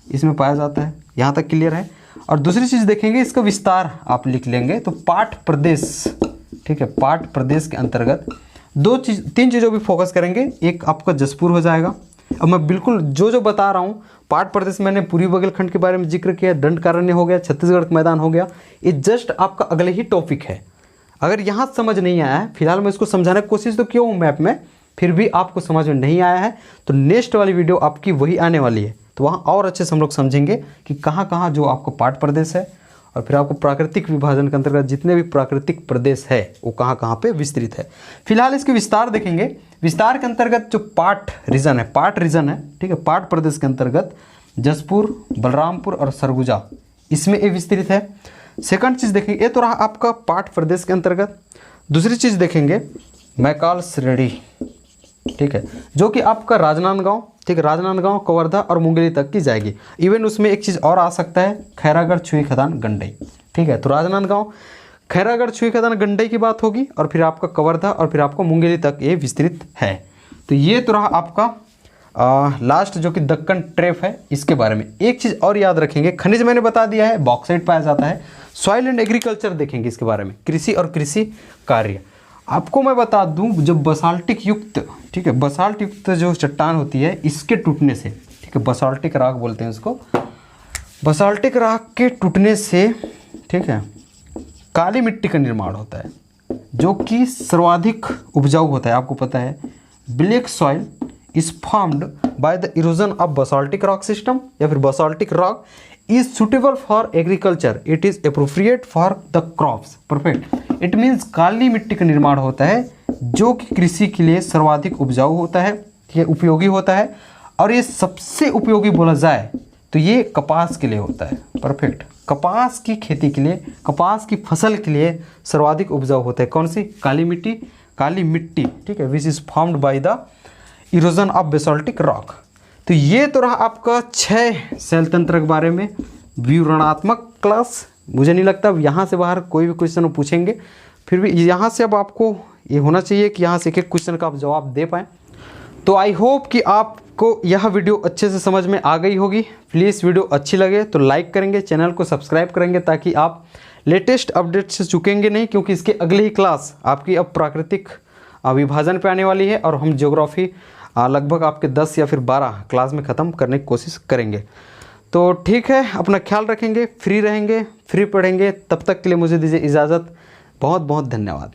इसमें पाया जाता है। यहाँ तक क्लियर है। और दूसरी चीज़ देखेंगे, इसका विस्तार आप लिख लेंगे। तो पाट प्रदेश, ठीक है, पाट प्रदेश के अंतर्गत 3 चीज़ों पर फोकस करेंगे। एक आपका जसपुर हो जाएगा। अब मैं बिल्कुल जो बता रहा हूँ, पाट प्रदेश मैंने पूर्वी बुंदेलखंड के बारे में जिक्र किया, दंडकारण्य हो गया, छत्तीसगढ़ का मैदान हो गया, ये जस्ट आपका अगले ही टॉपिक है। अगर यहाँ समझ नहीं आया है, फिलहाल मैं इसको समझाने की कोशिश तो किया हूँ मैप में, फिर भी आपको समझ में नहीं आया है, तो नेक्स्ट वाली वीडियो आपकी वही आने वाली है। तो वहाँ और अच्छे से हम लोग समझेंगे कि कहाँ कहाँ जो आपको पाट प्रदेश है, और फिर आपको प्राकृतिक विभाजन के अंतर्गत जितने भी प्राकृतिक प्रदेश है वो कहाँ कहाँ पे विस्तृत है। फिलहाल इसके विस्तार देखेंगे। विस्तार के अंतर्गत जो पाट रीजन है, ठीक है, पाट प्रदेश के अंतर्गत जसपुर, बलरामपुर और सरगुजा, इसमें ये विस्तृत है। सेकंड चीज़ देखेंगे, ये तो रहा आपका पाट प्रदेश के अंतर्गत। दूसरी चीज़ देखेंगे मैकाल श्रेणी, ठीक है, जो कि आपका राजनांदगांव, ठीक है, राजनांदगांव, कवर्धा और मुंगेली तक की जाएगी। इवन उसमें एक चीज़ और आ सकता है, खैरागढ़, छुई खदान, गंडई। ठीक है, तो राजनांदगांव, खैरागढ़, छुई खदान, गंडई की बात होगी, और फिर आपका कवर्धा और फिर आपको मुंगेली तक ये विस्तृत है। तो ये तो रहा आपका लास्ट जो कि दक्कन ट्रेप है, इसके बारे में। एक चीज़ और याद रखेंगे, खनिज मैंने बता दिया है, बॉक्साइट पाया जाता है। सॉइल एंड एग्रीकल्चर देखेंगे इसके बारे में, कृषि और कृषि कार्य। आपको मैं बता दूं, जब बसाल्टिक युक्त, ठीक है, बसाल्ट युक्त जो चट्टान होती है, इसके टूटने से, ठीक है, बसाल्टिक राख बोलते हैं इसको, बसाल्टिक राख के टूटने से, ठीक है, काली मिट्टी का निर्माण होता है, जो कि सर्वाधिक उपजाऊ होता है। आपको पता है, black soil is formed by the erosion of basaltic rock system, या फिर basaltic rock is suitable for agriculture, it is appropriate for the crops. Perfect, it means काली मिट्टी का निर्माण होता है, जो कि कृषि के लिए सर्वाधिक उपजाऊ होता है, ठीक है, उपयोगी होता है। और ये सबसे उपयोगी बोला जाए तो ये कपास के लिए होता है। परफेक्ट, कपास की खेती के लिए, कपास की फसल के लिए सर्वाधिक उपजाऊ होता है। कौन सी? काली मिट्टी, काली मिट्टी, ठीक है, which is formed by the erosion of basaltic rock. तो ये तो रहा आपका 6 शैल तंत्र के बारे में विवरणात्मक क्लास। मुझे नहीं लगता अब यहाँ से बाहर कोई भी क्वेश्चन पूछेंगे, फिर भी यहाँ से अब आपको ये होना चाहिए कि यहाँ से एक एक क्वेश्चन का आप जवाब दे पाएँ। तो आई होप कि आपको यह वीडियो अच्छे से समझ में आ गई होगी। प्लीज़ वीडियो अच्छी लगे तो लाइक करेंगे, चैनल को सब्सक्राइब करेंगे, ताकि आप लेटेस्ट अपडेट से चुकेंगे नहीं, क्योंकि इसके अगले ही क्लास आपकी अब प्राकृतिक विभाजन पे आने वाली है, और हम ज्योग्राफी लगभग आपके 10 या फिर 12 क्लास में ख़त्म करने की कोशिश करेंगे। तो ठीक है, अपना ख्याल रखेंगे, फ्री रहेंगे, फ्री पढ़ेंगे। तब तक के लिए मुझे दीजिए इजाज़त। बहुत बहुत धन्यवाद।